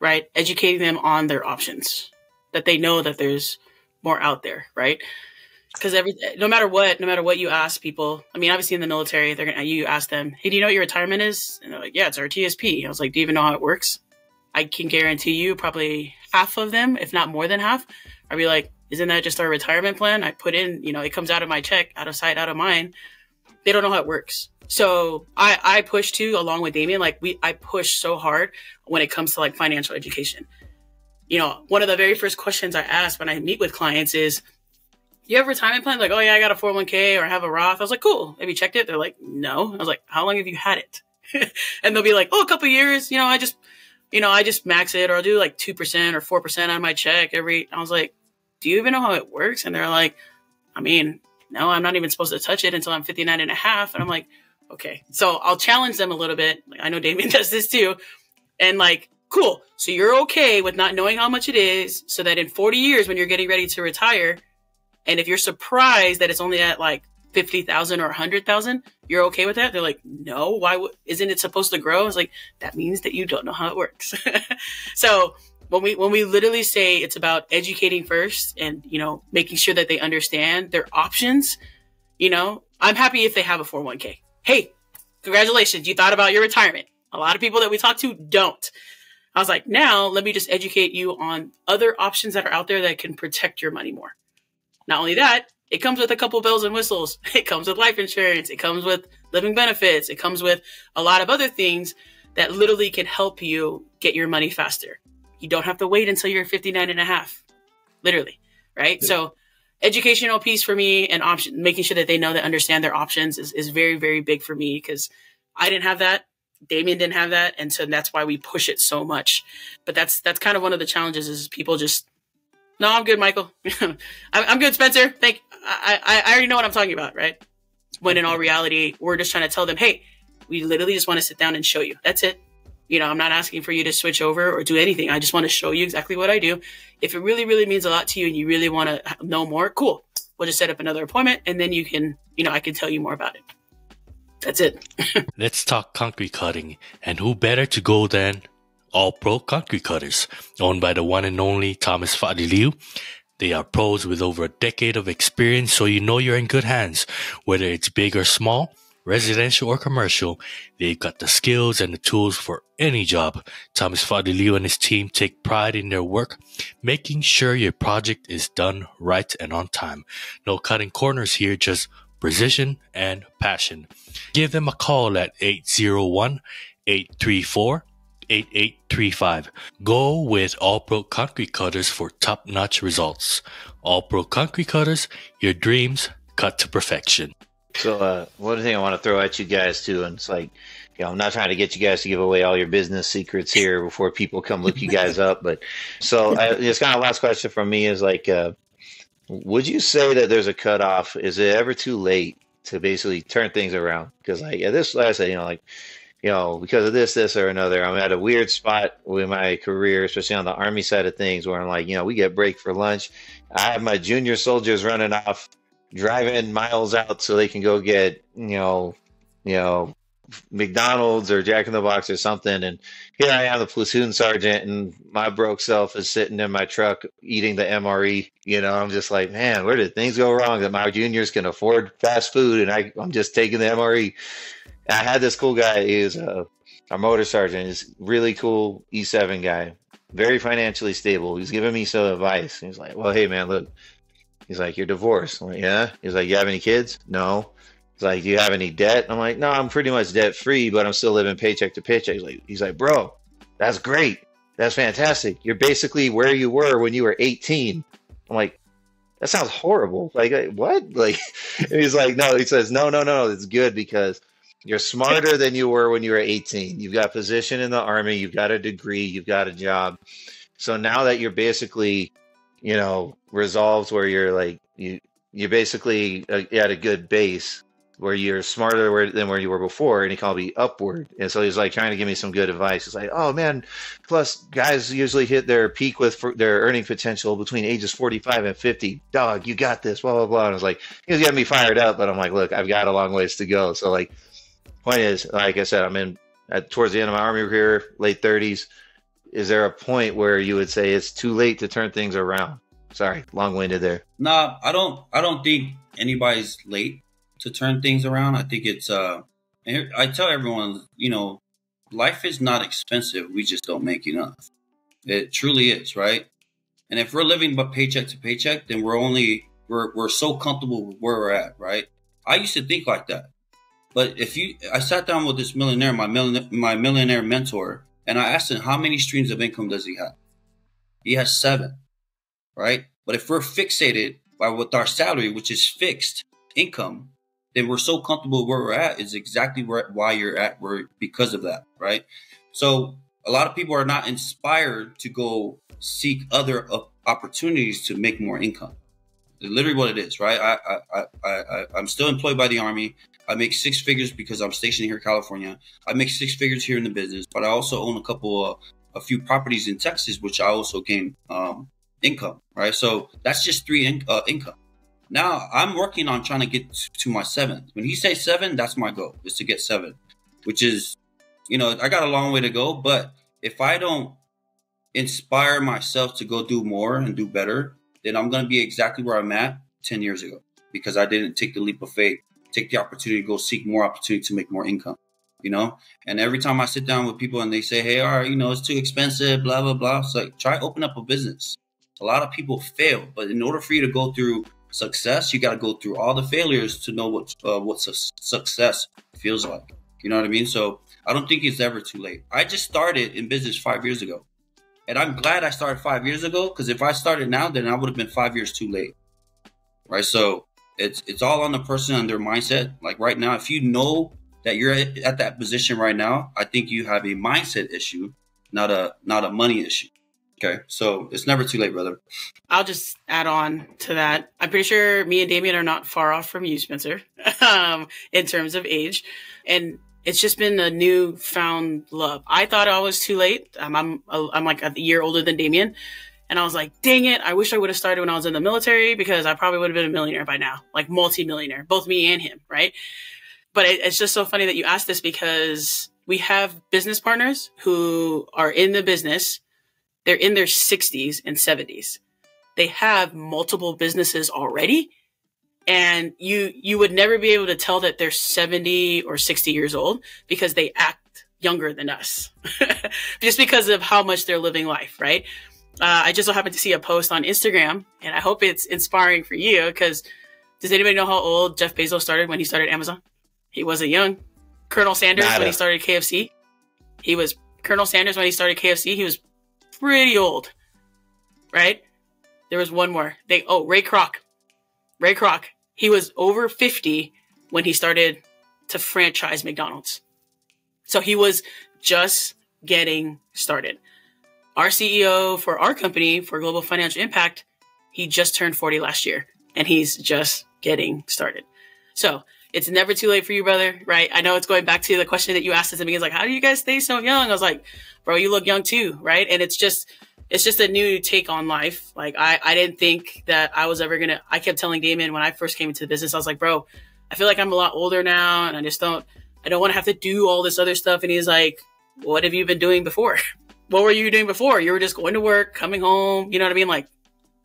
right? Educating them on their options, that they know that there's more out there, right? Because no matter what you ask people, I mean, obviously in the military, you ask them, hey, do you know what your retirement is? And they're like, yeah, it's our TSP. I was like, do you even know how it works? I can guarantee you probably half of them, if not more than half, I'd be like, isn't that just our retirement plan? I put in, it comes out of my check, out of sight, out of mind. They don't know how it works. So I push too, along with Damian, I push so hard when it comes to financial education. One of the very first questions I ask when I meet with clients is, you have a retirement plan? Like, oh yeah, I got a 401k or I have a Roth. I was like, cool. Have you checked it? They're like, no. I was like, how long have you had it? And they'll be like, oh, a couple of years. I just max it, or I'll do 2% or 4% on my check I was like, do you even know how it works? And they're like, I mean, no, I'm not even supposed to touch it until I'm 59 and a half. And I'm like, okay. So I'll challenge them a little bit. I know Damian does this too. And cool. So you're okay with not knowing how much it is, so that in 40 years, when you're getting ready to retire, and if you're surprised that it's only at 50,000 or 100,000, you're okay with that? They're like, no, why isn't it supposed to grow? I was like, that means that you don't know how it works. So when we literally say it's about educating first and, making sure that they understand their options, I'm happy if they have a 401k. Hey, congratulations. You thought about your retirement. A lot of people that we talk to don't. I was like, now let me just educate you on other options that are out there that can protect your money more. Not only that, it comes with a couple bells and whistles. It comes with life insurance. It comes with living benefits. It comes with a lot of other things that literally can help you get your money faster. You don't have to wait until you're 59 and a half, literally, right? Yeah. So educational piece for me, and making sure that they know that understand their options is very, very big for me, because I didn't have that. Damian didn't have that. And so that's why we push it so much. But that's kind of one of the challenges, is people just, no, I'm good, Michael. I'm good, Spencer. I already know what I'm talking about, right? When in all reality, we're just trying to tell them, hey, we literally just want to sit down and show you. That's it. I'm not asking for you to switch over or do anything. I just want to show you exactly what I do. If it really, really means a lot to you and you really want to know more, cool. We'll just set up another appointment, and then you can, I can tell you more about it. That's it. Let's talk concrete cutting. And who better to go than All Pro Concrete Cutters, owned by the one and only Thomas Faudiliu. They are pros with over a decade of experience, so you're in good hands. Whether it's big or small, residential or commercial, they've got the skills and the tools for any job. Thomas Faudiliu and his team take pride in their work, making sure your project is done right and on time. No cutting corners here, just precision and passion. Give them a call at 801-834-8835. Go with All Pro Concrete Cutters for top-notch results. All Pro Concrete Cutters, your dreams cut to perfection. So one thing I want to throw at you guys too, and it's I'm not trying to get you guys to give away all your business secrets here before people come look you guys up, but so it's kind of last question from me is Would you say that there's a cutoff? Is it ever too late to basically turn things around? Because like at this, like I said, because of this or another, I'm at a weird spot with my career, especially on the Army side of things, where I'm like, we get break for lunch. I have my junior soldiers running off, driving miles out so they can go get, McDonald's or Jack in the Box or something. And here I am, the platoon sergeant, and my broke self is sitting in my truck eating the MRE. I'm just like, man, where did things go wrong that my juniors can afford fast food and I'm just taking the MRE? I had this cool guy. He was our motor sergeant. He's really cool E7 guy, very financially stable. He's giving me some advice. He's like, well, hey, man, look. He's like, you're divorced. I'm like, yeah. He's like, you have any kids? No. He's like, do you have any debt? I'm like, no, I'm pretty much debt free, but I'm still living paycheck to paycheck. He's like, bro, that's great. That's fantastic. You're basically where you were when you were 18. I'm like, that sounds horrible. Like, what? Like, he's like, no. He says, no. It's good because you're smarter than you were when you were 18. You've got a position in the Army. You've got a degree. You've got a job. So now that you're basically, resolved where you're like, you're basically at a good base where you're smarter than where you were before, and he called me upward. And so he's like trying to give me some good advice. It's like, oh man, plus guys usually hit their peak with their earning potential between ages 45 and 50. Dog, you got this, blah, blah, blah. And I was like, he was getting me fired up, but I'm like, look, I've got a long ways to go. So like, point is, like I said, I'm towards the end of my Army career, late 30s. Is there a point where you would say it's too late to turn things around? Sorry, long-winded there. No, I don't think anybody's late to turn things around. I think it's I tell everyone, life is not expensive. We just don't make enough. It truly is, right? And if we're living but paycheck to paycheck, then we're so comfortable with where we're at, right? I used to think like that. But I sat down with this millionaire, my millionaire mentor, and I asked him, how many streams of income does he have? He has 7, right? But if we're fixated with our salary, which is fixed income, then we're so comfortable where we're at is exactly why you're at because of that, right? So a lot of people are not inspired to go seek other opportunities to make more income. It's literally what it is, right? I'm still employed by the Army. I make 6 figures because I'm stationed here in California. I make 6 figures here in the business, but I also own a few properties in Texas, which I also gain income, right? So that's just 3 income. Now I'm working on trying to get to my 7th. When he says 7, that's my goal, is to get 7, which is, I got a long way to go. But if I don't inspire myself to go do more and do better, then I'm going to be exactly where I'm at 10 years ago because I didn't take the leap of faith, take the opportunity to go seek more opportunity to make more income, And every time I sit down with people and they say, hey, all right, it's too expensive, blah, blah, blah. It's like, try open up a business. A lot of people fail, but in order for you to go through success, you got to go through all the failures to know what success feels like. You know what I mean? So I don't think it's ever too late. I just started in business 5 years ago. And I'm glad I started 5 years ago, because if I started now, then I would have been 5 years too late. Right? So it's all on the person and their mindset. Like right now, if you know that you're at that position right now, I think you have a mindset issue, not a money issue. Okay, so it's never too late, brother. I'll just add on to that. I'm pretty sure me and Damian are not far off from you, Spencer, in terms of age. And it's just been a newfound love. I thought I was too late. I'm like a year older than Damian. And I was like, dang it, I wish I would have started when I was in the military, because I probably would have been a millionaire by now, like multi-millionaire, both me and him, right? But it's just so funny that you asked this, because we have business partners who are in the business. They're in their 60s and 70s. They have multiple businesses already. And you would never be able to tell that they're 70 or 60 years old, because they act younger than us, just because of how much they're living life, right? I just so happened to see a post on Instagram, and I hope it's inspiring for you, because does anybody know how old Jeff Bezos started when he started Amazon? He wasn't young. Colonel Sanders, when he started KFC, he was pretty old, right? There was one more. Ray Kroc. He was over 50 when he started to franchise McDonald's. So he was just getting started. Our CEO for our company, for Global Financial Impact, He just turned 40 last year, and he's just getting started. So it's never too late for you, brother, right? I know it's going back to the question that you asked at the beginning, like, how do you guys stay so young? I was like, bro, you look young too, right? And it's just a new take on life. Like, I didn't think that I was ever I kept telling Damian when I first came into the business, I was like, bro, I feel like I'm a lot older now, and I don't want to have to do all this other stuff. And he's like, what have you been doing before? What were you doing before? You were just going to work, coming home, you know what I mean? Like,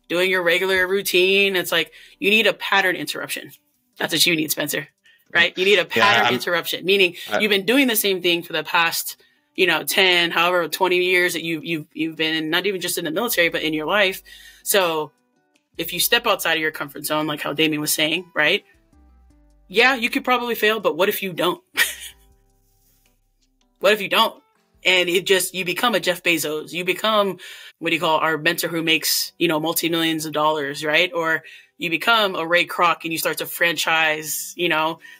doing your regular routine. It's like, you need a pattern interruption. That's what you need, Spencer, right? You need a pattern interruption, meaning you've been doing the same thing for the past, 10, however, 20 years that you've been in, not even just in the military, but in your life. So if you step outside of your comfort zone, like how Damian was saying, right? Yeah, you could probably fail, but what if you don't? What if you don't? And you become a Jeff Bezos. You become, what do you call our mentor who makes, multi-millions of dollars, right? Or you become a Ray Kroc and you start to franchise,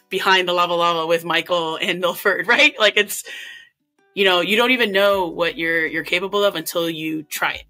behind the lava with Michael and Milford, right? Like it's, you don't even know what you're capable of until you try it.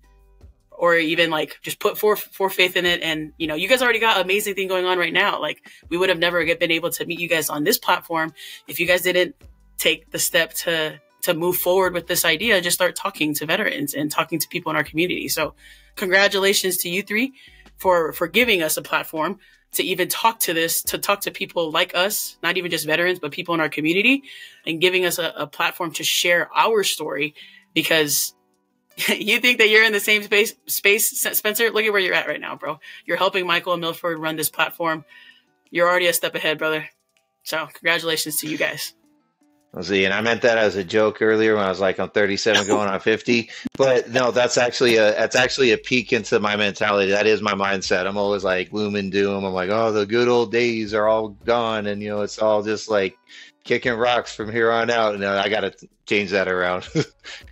Or even like just put forth faith in it. And, you guys already got an amazing thing going on right now. Like we would have never been able to meet you guys on this platform if you guys didn't take the step to move forward with this idea. Just start talking to veterans and talking to people in our community. So congratulations to you three for giving us a platform to even talk to people like us, not even just veterans, but people in our community, and giving us a platform to share our story. Because you think that you're in the same space, Spencer, look at where you're at right now, bro. You're helping Michael and Milford run this platform. You're already a step ahead, brother. So congratulations to you guys. Let's see, and I meant that as a joke earlier when I was like, I'm 37 going on 50. But no, that's actually a peek into my mentality. That is my mindset. I'm always like gloom and doom. I'm like, oh, the good old days are all gone, and it's all just like kicking rocks from here on out. And I got to change that around.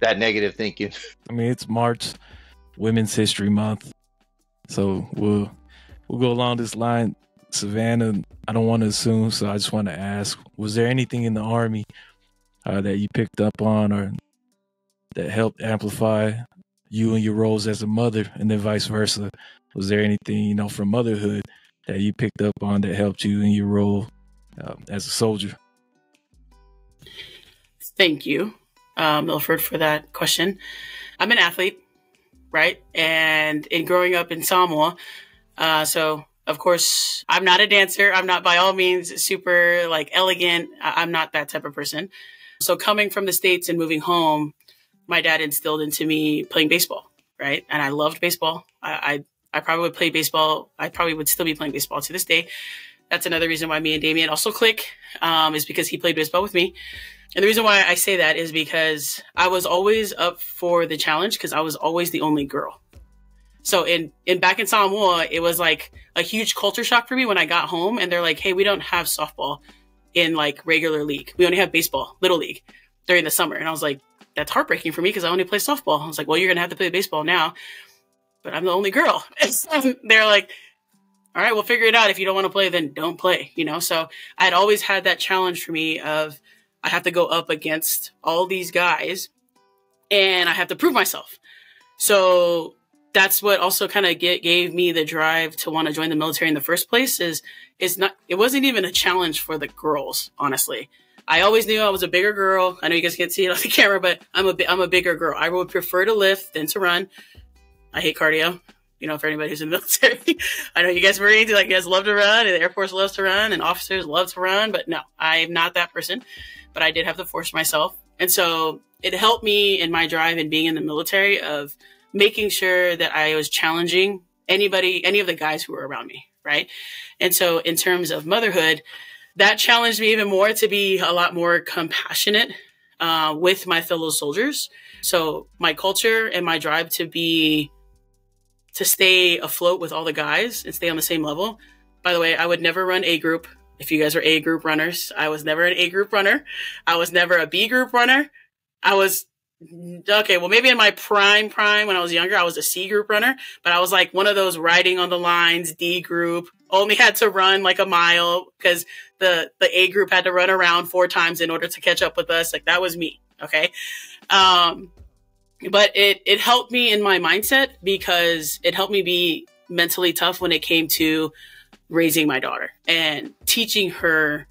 That negative thinking. I mean, it's March, Women's History Month, so we'll go along this line. Savannah, I don't want to assume, so I just want to ask: was there anything in the Army that you picked up on, or that helped amplify you and your roles as a mother, and then vice versa? Was there anything, from motherhood that you picked up on that helped you in your role as a soldier? Thank you, Milford, for that question. I'm an athlete, right? And in growing up in Samoa, so of course, I'm not a dancer. I'm not by all means super elegant. I'm not that type of person. So coming from the States and moving home, my dad instilled into me playing baseball, right? And I loved baseball. I probably would play baseball. I probably would still be playing baseball to this day. That's another reason why me and Damian also click, is because he played baseball with me. And the reason why I say that is because I was always up for the challenge, because I was always the only girl. So back in Samoa, it was like a huge culture shock for me when I got home, and they're like, hey, we don't have softball in regular league. We only have baseball, little league, during the summer. And I was like, that's heartbreaking for me because I only play softball. I was like, well, you're going to have to play baseball now, but I'm the only girl. They're like, all right, we'll figure it out. If you don't want to play, then don't play, So I'd always had that challenge for me of I have to go up against all these guys and I have to prove myself. So that's what also kind of gave me the drive to want to join the military in the first place. It wasn't even a challenge for the girls, honestly. I always knew I was a bigger girl. I know you guys can't see it on the camera, but I'm a bigger girl. I would prefer to lift than to run. I hate cardio. For anybody who's in the military, I know you guys Marines, you guys love to run, and the Air Force loves to run, and officers love to run, but no, I'm not that person. But I did have to force myself. And so it helped me in my drive in being in the military of making sure that I was challenging any of the guys who were around me, right? And so in terms of motherhood, that challenged me even more to be a lot more compassionate with my fellow soldiers. So my culture and my drive to stay afloat with all the guys and stay on the same level. By the way, I would never run A group. If you guys are A group runners, I was never an A group runner. I was never a B group runner. Well, maybe in my prime when I was younger, I was a C group runner, but I was like one of those riding on the lines, D group, only had to run like a mile because the A group had to run around 4 times in order to catch up with us. That was me. Okay. But it helped me in my mindset because it helped me be mentally tough when it came to raising my daughter and teaching her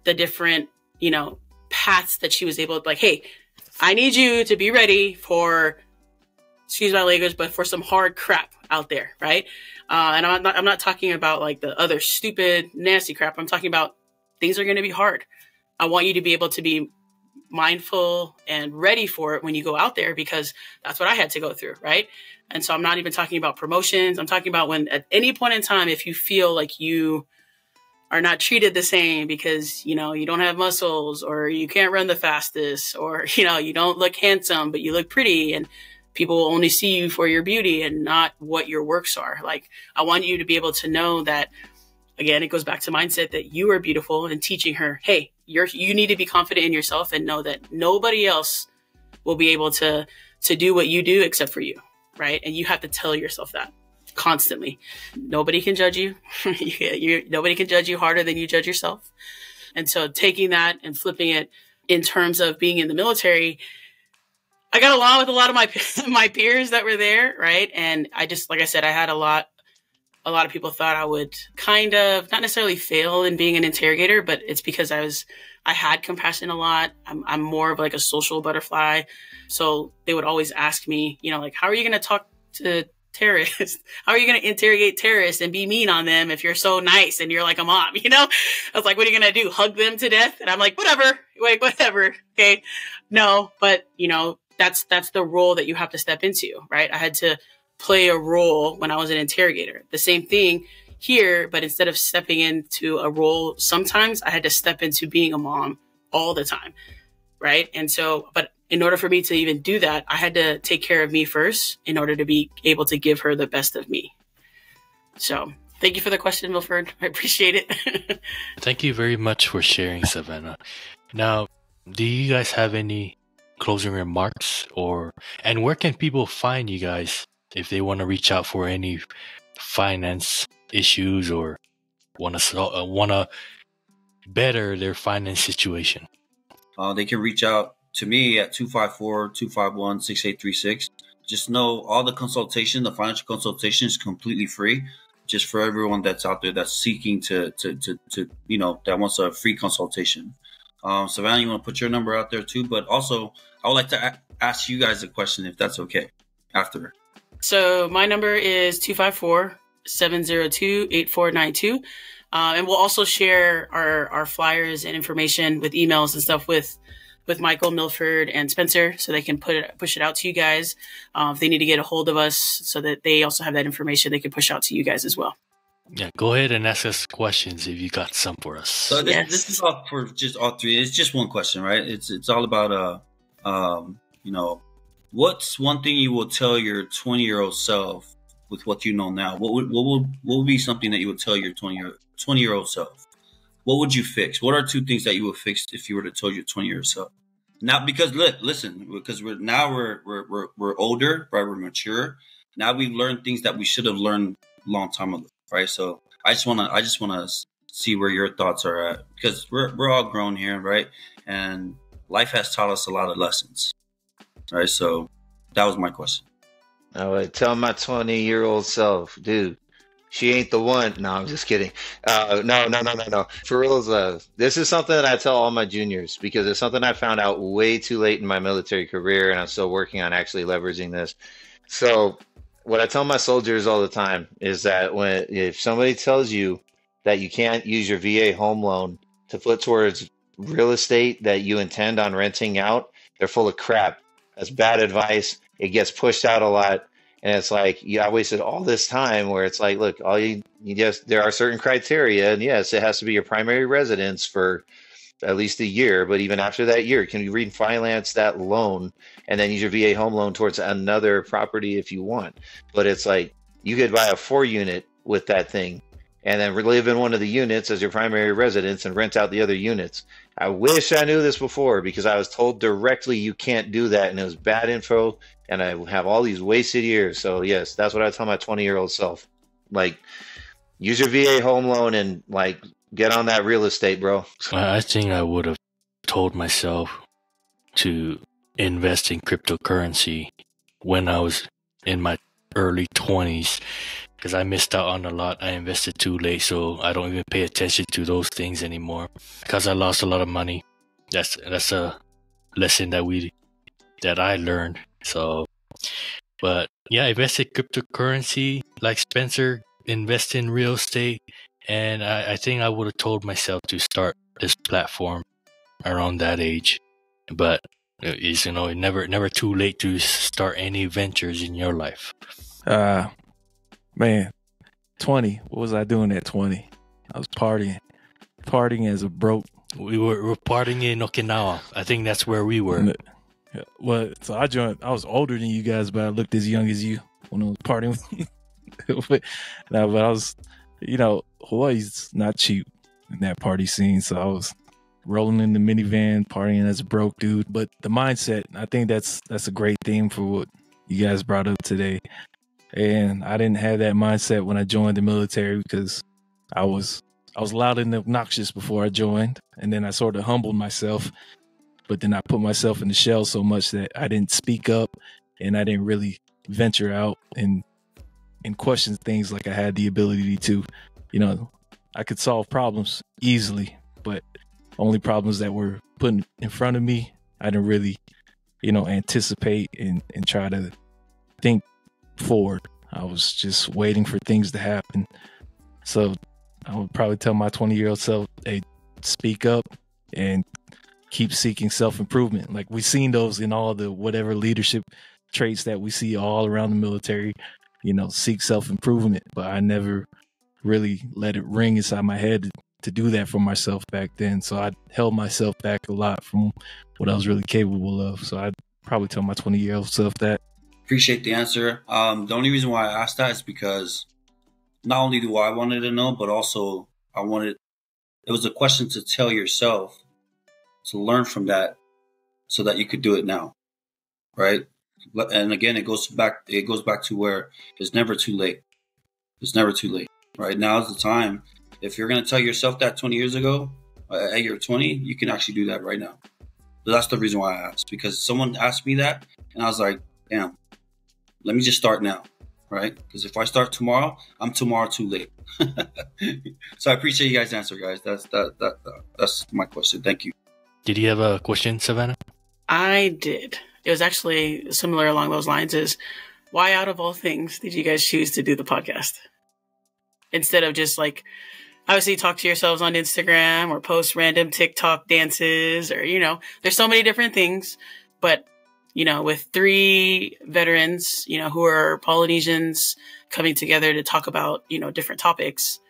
the different, paths that she was able to, like, hey, I need you to be ready for, excuse my language, but for some hard crap out there, right? And I'm not talking about like the other stupid, nasty crap. I'm talking about things are going to be hard. I want you to be able to be mindful and ready for it when you go out there, because that's what I had to go through, right? And so I'm not even talking about promotions. I'm talking about when at any point in time, if you feel like you are not treated the same because, you don't have muscles, or you can't run the fastest, or, you don't look handsome, but you look pretty, and people will only see you for your beauty and not what your works are. Like, I want you to be able to know that, again, it goes back to mindset, that you are beautiful, and teaching her, hey, you need to be confident in yourself and know that nobody else will be able to do what you do except for you, right? And you have to tell yourself that constantly. Nobody can judge you. Nobody can judge you harder than you judge yourself. And so taking that and flipping it in terms of being in the military, I got along with a lot of my peers that were there, right? And I just, like I said, I had a lot of people thought I would kind of not necessarily fail in being an interrogator, but it's because I had compassion a lot. I'm more of like a social butterfly. So they would always ask me, like, how are you going to talk to terrorists? How are you going to interrogate terrorists and be mean on them if you're so nice and you're like a mom, I was like, what are you going to do? Hug them to death? And I'm like, whatever. Okay. No, but that's the role that you have to step into, right? I had to play a role when I was an interrogator. The same thing here, but instead of stepping into a role, sometimes I had to step into being a mom all the time, right? And so, but in order for me to even do that, I had to take care of me first in order to be able to give her the best of me. So thank you for the question, Milford. I appreciate it. Thank you very much for sharing, Savannah. Now, do you guys have any closing remarks, and where can people find you guys if they want to reach out for any finance issues or want to better their finance situation? They can reach out to me at 254-251-6836. Just know all the financial consultation is completely free, just for everyone that's out there that's seeking to that wants a free consultation. Savannah, you want to put your number out there too, but also I would like to ask you guys a question, if that's okay, after. So my number is 254-702-8492. And we'll also share our flyers and information with emails and stuff with Michael, Milford, and Spencer, so they can push it out to you guys. If they need to get a hold of us, so that they also have that information they can push out to you guys as well. Yeah, go ahead and ask us questions if you got some for us. So this is all for just all three. It's just one question, right? It's all about what's one thing you will tell your 20-year-old self with what you know now? What would be something that you would tell your 20-year-old self? What would you fix? What are two things that you would fix if you were to tell your 20-year-old self? Now, because listen, because we're older, right? We're mature. Now we've learned things that we should have learned a long time ago, right? So I just wanna see where your thoughts are at, because we're all grown here, right? And life has taught us a lot of lessons, right? So that was my question. I would tell my 20-year-old self, dude, she ain't the one. No, I'm just kidding. No. For real, this is something that I tell all my juniors, because it's something I found out way too late in my military career, and I'm still working on actually leveraging this. So what I tell my soldiers all the time is that if somebody tells you that you can't use your VA home loan to put towards real estate that you intend on renting out, they're full of crap. That's bad advice. It gets pushed out a lot. And it's like, I wasted all this time where it's like, look, there are certain criteria. And yes, it has to be your primary residence for at least a year. But even after that year, can you refinance that loan and then use your VA home loan towards another property if you want? But it's like, you could buy a 4-unit with that thing and then live in one of the units as your primary residence and rent out the other units. I wish I knew this before, because I was told directly you can't do that, and it was bad info, and I have all these wasted years. So yes, that's what I tell my 20-year-old self. Like, use your VA home loan and like get on that real estate, bro. I think I would have told myself to invest in cryptocurrency when I was in my early 20s. because I missed out on a lot. I invested too late, so I don't even pay attention to those things anymore because I lost a lot of money. That's a lesson that I learned. So, but yeah, invest in cryptocurrency like Spencer, invest in real estate, and I think I would have told myself to start this platform around that age, but it's never too late to start any ventures in your life. Man, 20. What was I doing at 20? I was partying as a broke. We were partying in Okinawa. I think that's where we were. Well, so I joined. I was older than you guys, but I looked as young as you when I was partying. but I was, Hawaii's not cheap in that party scene, so I was rolling in the minivan, partying as a broke dude. But the mindset, I think that's a great theme for what you guys brought up today. And I didn't have that mindset when I joined the military because I was loud and obnoxious before I joined, and then I sort of humbled myself. But then I put myself in the shell so much that I didn't speak up, and I didn't really venture out and question things like I had the ability to. I could solve problems easily, but only problems that were put in front of me, I didn't really, anticipate and try to think forward. I was just waiting for things to happen. So I would probably tell my 20-year-old self, hey, speak up and keep seeking self-improvement. Like we've seen those in all the whatever leadership traits that we see all around the military, seek self-improvement. But I never really let it ring inside my head to do that for myself back then. So I held myself back a lot from what I was really capable of. So I'd probably tell my 20-year-old self that. Appreciate the answer. The only reason why I asked that is because not only do I wanted to know, but also it was a question to tell yourself to learn from that so that you could do it now. Right. And again, it goes back to where it's never too late. It's never too late. Right. Now is the time. If you're going to tell yourself that 20 years ago, at your 20, you can actually do that right now. So that's the reason why I asked, because someone asked me that and I was like, damn, let me just start now. Right. Because if I start tomorrow, I'm tomorrow too late. So I appreciate you guys' answer, guys. That's my question. Thank you. Did you have a question, Savannah? I did. It was actually similar along those lines. Is why, out of all things, did you guys choose to do the podcast instead of just like obviously talk to yourselves on Instagram or post random TikTok dances or there's so many different things, but with 3 veterans, who are Polynesians coming together to talk about different topics,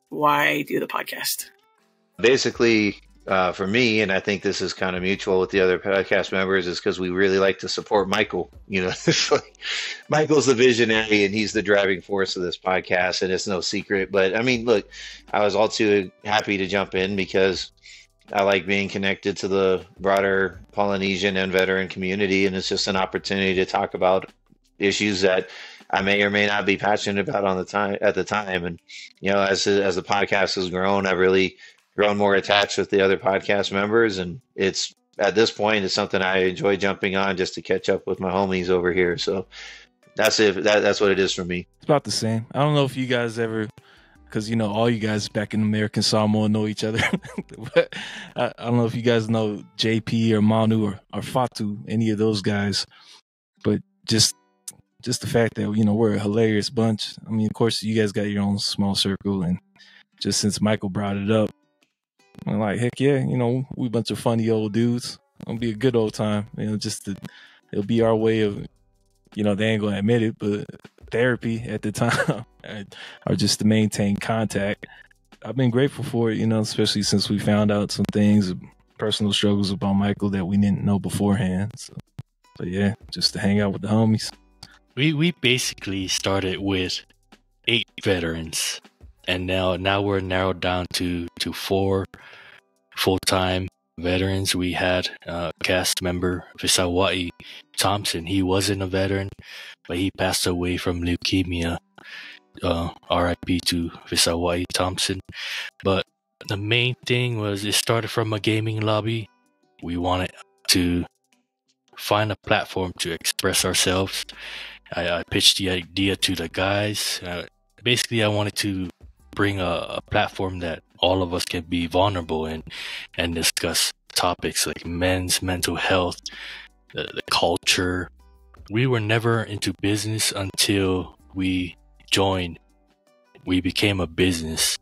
why do the podcast? Basically, for me, and I think this is kind of mutual with the other podcast members, is because we really like to support Michael. It's like Michael's the visionary and he's the driving force of this podcast, and it's no secret. But I mean, look, I was all too happy to jump in because I like being connected to the broader Polynesian and veteran community, and it's just an opportunity to talk about issues that I may or may not be passionate about at the time. And as the podcast has grown, I've really grown more attached with the other podcast members, and it's at this point it's something I enjoy jumping on just to catch up with my homies over here. So that's it. That's what it is for me. It's about the same. I don't know if you guys ever, because all you guys back in American Samoa know each other. But I don't know if you guys know JP or Manu or Fatu, any of those guys. But just the fact that we're a hilarious bunch. I mean, of course, you guys got your own small circle, and just since Michael brought it up, I'm like, heck yeah, we a bunch of funny old dudes. It'll be a good old time. It'll be our way of, they ain't gonna admit it, but therapy at the time, or just to maintain contact. I've been grateful for it, especially since we found out some things, personal struggles about Michael that we didn't know beforehand. So yeah, just to hang out with the homies. We basically started with 8 veterans, and now we're narrowed down to 4 full-time veterans. We had a cast member, Vaitautolu Thompson. He wasn't a veteran, but he passed away from leukemia. RIP to Vaitautolu Thompson. But the main thing was it started from a gaming lobby. We wanted to find a platform to express ourselves. I pitched the idea to the guys. basically I wanted to bring a platform that all of us can be vulnerable in and discuss topics like men's mental health, the culture. We were never into business until we joined. We became a business.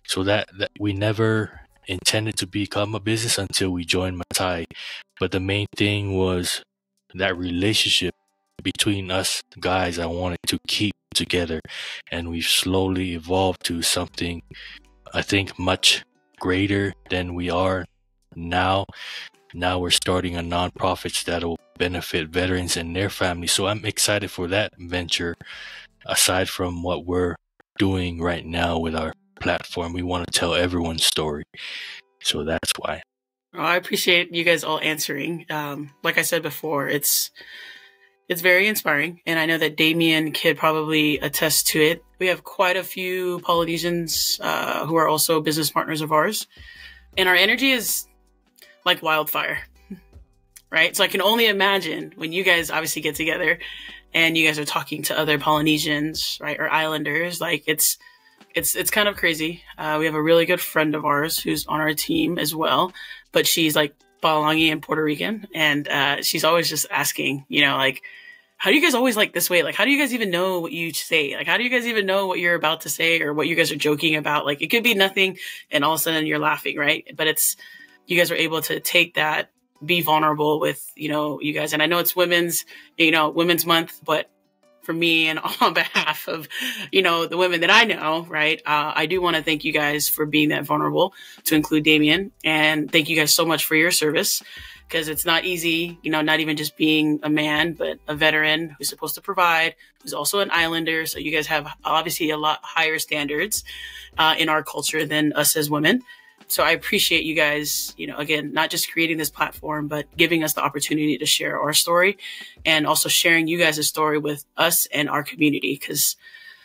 So that we never intended to become a business until we joined Matai. But the main thing was that relationship between us guys I wanted to keep together, and we've slowly evolved to something I think much greater than we are now. Now we're starting a nonprofit that will benefit veterans and their families. So I'm excited for that venture. Aside from what we're doing right now with our platform, we want to tell everyone's story. So that's why. Oh, I appreciate you guys all answering. Like I said before, it's very inspiring, and I know that Damian could probably attest to it. We have quite a few Polynesians who are also business partners of ours, and our energy is like wildfire, right? So I can only imagine when you guys obviously get together and you guys are talking to other Polynesians, right, or islanders. Like it's kind of crazy. We have a really good friend of ours who's on our team as well, but she's like Balangi and Puerto Rican, and she's always just asking, you know, like, how do you guys always like this way? Like, how do you guys even know what you say? Like, how do you guys even know what you're about to say or what you guys are joking about? Like, it could be nothing, and all of a sudden you're laughing, right? But you guys are able to take that, be vulnerable with, you know, you guys. And I know it's Women's Month, but for me and on behalf of, you know, the women that I know, right, I do want to thank you guys for being that vulnerable, to include Damian. And thank you guys so much for your service, because it's not easy, you know, not even just being a man, but a veteran who's supposed to provide, who's also an islander. So you guys have obviously a lot higher standards in our culture than us as women. So I appreciate you guys, you know, again, not just creating this platform, but giving us the opportunity to share our story, and also sharing you guys' story with us and our community. Because,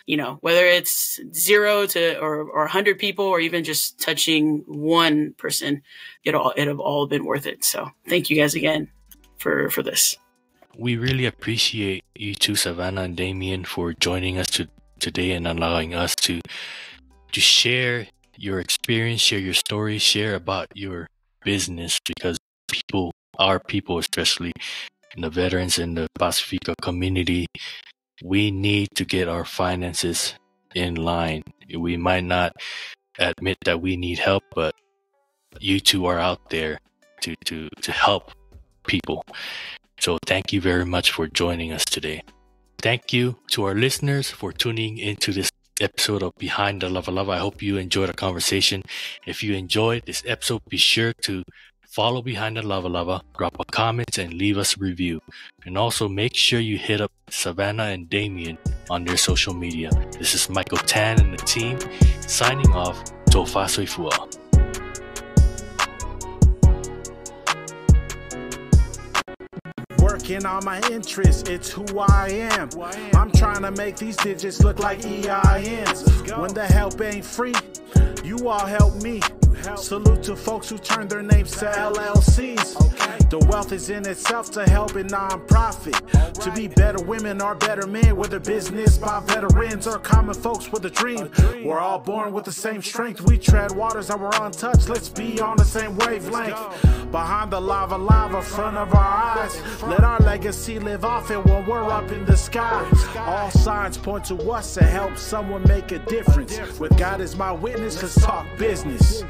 you know, whether it's 0 to or 100 people, or even just touching one person, it'll have all been worth it. So thank you guys again for this. We really appreciate you two, Savannah and Damian, for joining us today and allowing us to share your experience, share your story, share about your business, because our people, especially the veterans in the Pacifica community, we need to get our finances in line. We might not admit that we need help, but you two are out there to help people. So thank you very much for joining us today. Thank you to our listeners for tuning into this episode of Behind the Lava Lava. I hope you enjoyed our conversation. If you enjoyed this episode, be sure to follow Behind the Lava Lava, drop a comment, and leave us a review. And also make sure you hit up Savannah and Damian on their social media. This is Michael Tan and the team signing off. Tofa Soifua. Working on my interests, it's who I am. I'm trying to make these digits look like EINs. When the help ain't free, you all help me. Salute to folks who turn their names to LLCs. The wealth is in itself to help a non-profit. To be better women or better men, whether business by veterans or common folks with a dream. We're all born with the same strength. We tread waters that were untouched. Let's be on the same wavelength. Behind the lava, front of our eyes. Let our legacy live off it when we're up in the sky. All signs point to us to help someone make a difference. With God as my witness, 'cause talk business.